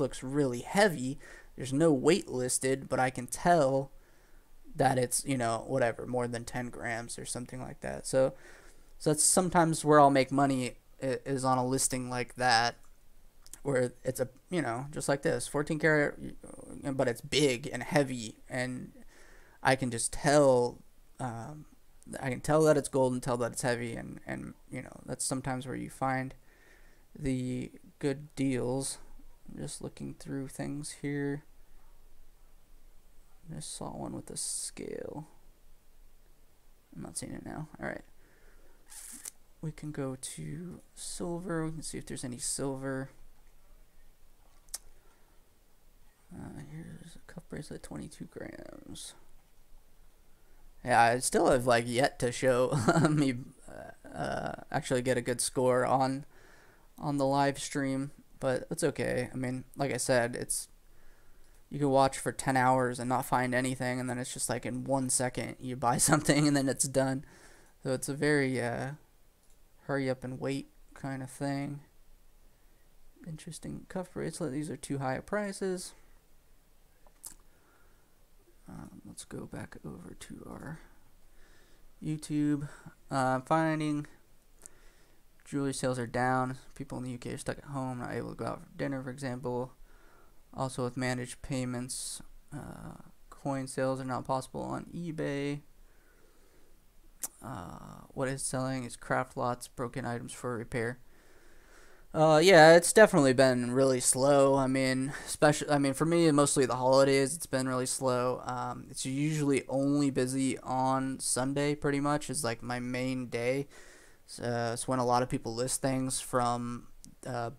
looks really heavy. There's no weight listed, but I can tell that it's whatever, more than 10 grams or something like that. So that's sometimes where I'll make money, is on a listing like that, where it's just like this 14 karat, but it's big and heavy, and I can just tell I can tell that it's gold and tell that it's heavy, and that's sometimes where you find the good deals. I'm just looking through things here. I just saw one with a scale. I'm not seeing it now. Alright. We can go to silver. We can see if there's any silver. Here's a cuff bracelet, 22 grams. Yeah, I still have yet to show me actually get a good score on the live stream, but it's okay. I mean, like I said, you can watch for 10 hours and not find anything, and then it's just like in 1 second you buy something and then it's done. So it's a very hurry up and wait kind of thing. Interesting cuff bracelet. These are too high prices. Let's go back over to our YouTube. Finding jewelry sales are down. People in the UK are stuck at home, not able to go out for dinner, for example. Also with managed payments, coin sales are not possible on eBay. What is selling is craft lots, broken items for repair. Yeah, it's definitely been really slow. I mean, for me, mostly the holidays, it's been really slow. It's usually only busy on Sunday, pretty much, is like my main day. So it's when a lot of people list things from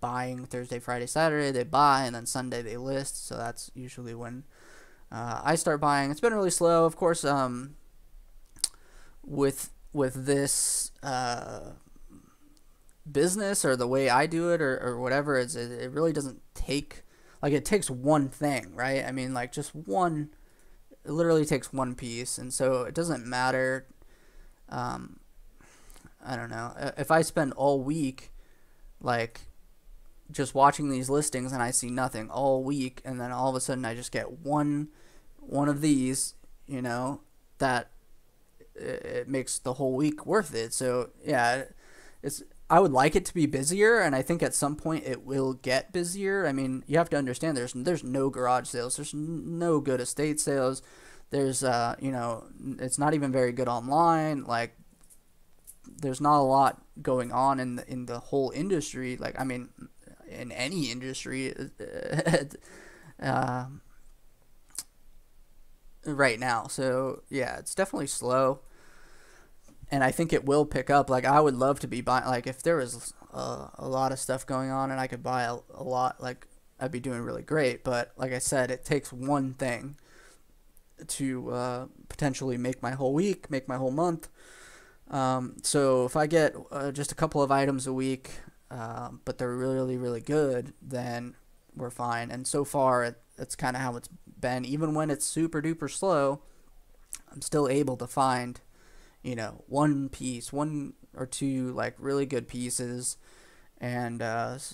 buying Thursday, Friday, Saturday. They buy, and then Sunday they list. So that's usually when I start buying. It's been really slow, of course. With this business, or the way I do it, or whatever, it really doesn't take, it takes one thing, right? I mean, just one, it literally takes one piece, and so it doesn't matter. I don't know, if I spend all week just watching these listings and I see nothing all week, and then all of a sudden I just get one of these, that it makes the whole week worth it. So yeah, I would like it to be busier, and I think at some point it will get busier. I mean, you have to understand there's no garage sales, there's no good estate sales, there's it's not even very good online. There's not a lot going on in the whole industry. I mean, in any industry right now. So yeah, it's definitely slow. and I think it will pick up. Like, I would love to be buying, like, if there was a lot of stuff going on and I could buy a lot, like, I'd be doing really great. But like I said, it takes one thing to potentially make my whole week, make my whole month. So if I get just a couple of items a week, but they're really, really good, then we're fine. And so far, that's kind of how it's been. Even when it's super duper slow, I'm still able to find, one piece, one or two like really good pieces, and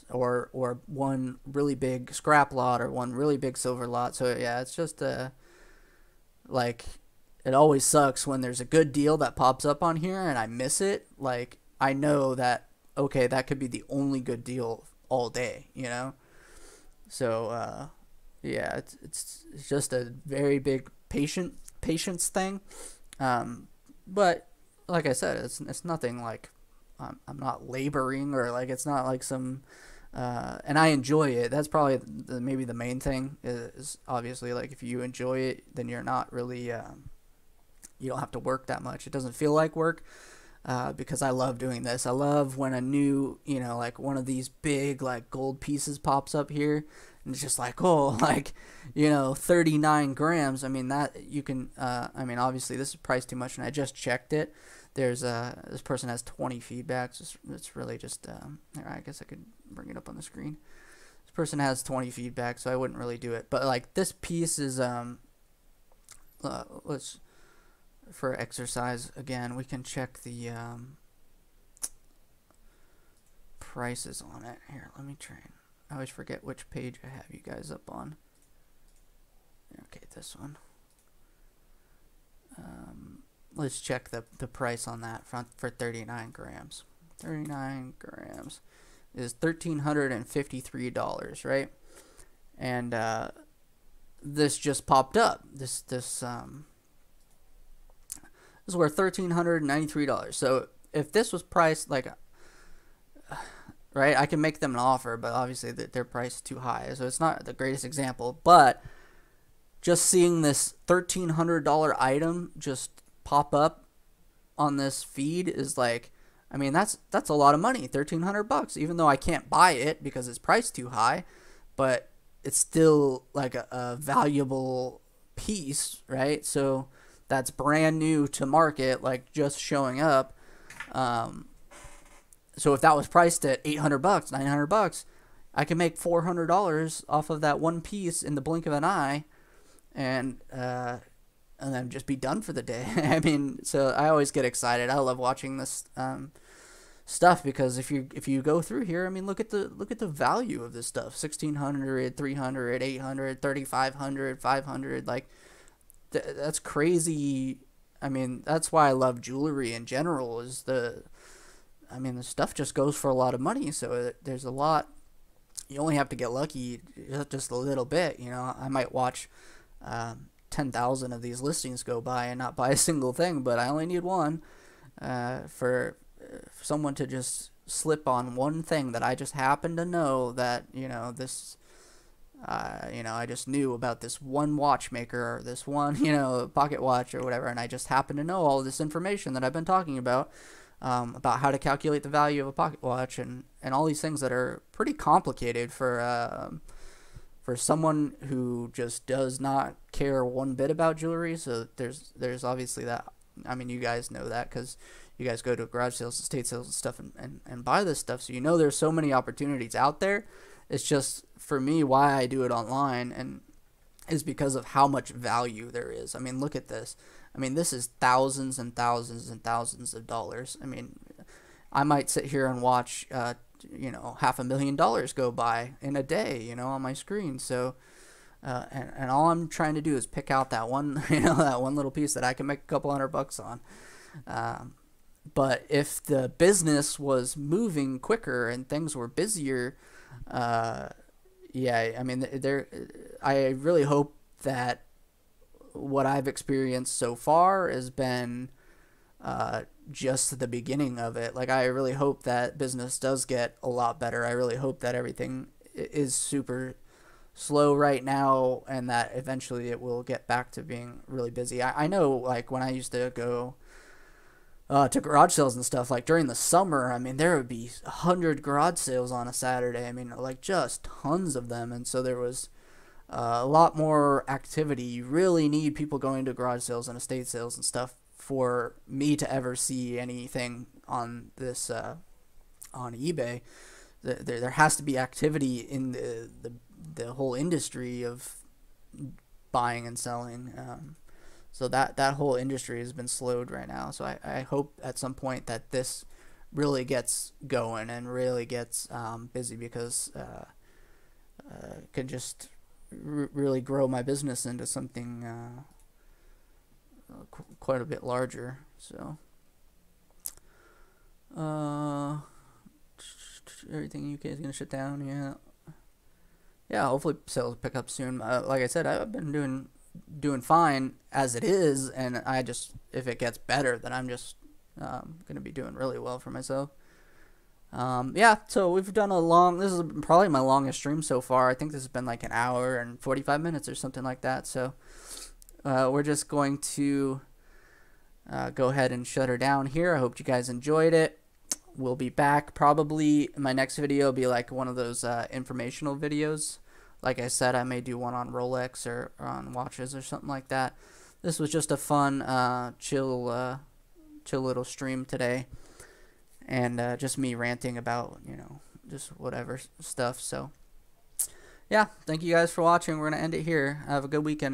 or one really big scrap lot or one really big silver lot. So yeah, it's just like, it always sucks when there's a good deal that pops up on here and I miss it. Like, I know that, okay, that could be the only good deal all day, So yeah, it's just a very big patience thing. But like I said, it's nothing like I'm not laboring, or like it's not like some and I enjoy it. That's probably maybe the main thing is obviously, like, if you enjoy it, then you're not really you don't have to work that much. It doesn't feel like work. Because I love doing this. I love when a new, like one of these big like gold pieces pops up here, and it's just like, oh, like, 39 grams. I mean, that you can, obviously this is priced too much, and I just checked it. There's this person has 20 feedbacks. It's really just, I guess I could bring it up on the screen. This person has 20 feedbacks, so I wouldn't really do it. But like, this piece is, let's, for exercise again, we can check the prices on it. Here, let me try. I always forget which page I have you guys up on. Okay, this one. Let's check the price on that for 39 grams. 39 grams is $1,353, right? And this just popped up. This is worth $1,393. So if this was priced like, right, I can make them an offer, but obviously their price is too high, so it's not the greatest example. But just seeing this $1,300 item just pop up on this feed is like, that's a lot of money. $1,300, even though I can't buy it because it's priced too high, but it's still like a valuable piece, right? So that's brand new to market, like just showing up. So if that was priced at $800, $900, I can make $400 off of that one piece in the blink of an eye, and then just be done for the day. So I always get excited. I love watching this stuff, because if you go through here, look at the value of this stuff: $1,600, $300, $800, $3,500, $500, like. That's crazy. That's why I love jewelry in general, is the stuff just goes for a lot of money. So there's a lot. You only have to get lucky just a little bit. I might watch 10,000 of these listings go by and not buy a single thing, but I only need one for someone to just slip on one thing that I just happen to know that, this I just knew about this one watchmaker, or this one, pocket watch or whatever, and I just happen to know all this information that I've been talking about how to calculate the value of a pocket watch, and all these things that are pretty complicated for someone who just does not care one bit about jewelry. So there's obviously that. You guys know that because you guys go to garage sales, estate sales, and stuff, and buy this stuff. So there's so many opportunities out there. It's just, for me, why I do it online, and is because of how much value there is. Look at this. This is thousands and thousands and thousands of dollars. I might sit here and watch, $500,000 go by in a day, on my screen. So, and all I'm trying to do is pick out that one, that one little piece that I can make a couple $100 on. But if the business was moving quicker and things were busier, I really hope that what I've experienced so far has been just the beginning of it. Like, I really hope that business does get a lot better. I really hope that everything is super slow right now, and that eventually it will get back to being really busy. I know, like, when I used to go to garage sales and stuff. Like during the summer, I mean, there would be 100 garage sales on a Saturday. I mean, like just tons of them. And so there was a lot more activity. You really need people going to garage sales and estate sales and stuff for me to ever see anything on this on eBay. There has to be activity in the whole industry of buying and selling. So that whole industry has been slowed right now. So I hope at some point that this really gets going and really gets busy, because can just really grow my business into something quite a bit larger. So everything in UK is gonna shut down. Yeah. Hopefully sales pick up soon. Like I said, I've been doing fine as it is, and I just, if it gets better, then I'm just gonna be doing really well for myself. Yeah, so we've done this is probably my longest stream so far. I think this has been like an hour and 45 minutes or something like that. So we're just going to go ahead and shut her down here. I hope you guys enjoyed it. We'll be back. Probably my next video will be like one of those informational videos. Like I said, I may do one on Rolex or on watches or something like that. This was just a fun, chill little stream today. And just me ranting about, just whatever stuff. So, yeah, thank you guys for watching. We're going to end it here. Have a good weekend, everybody.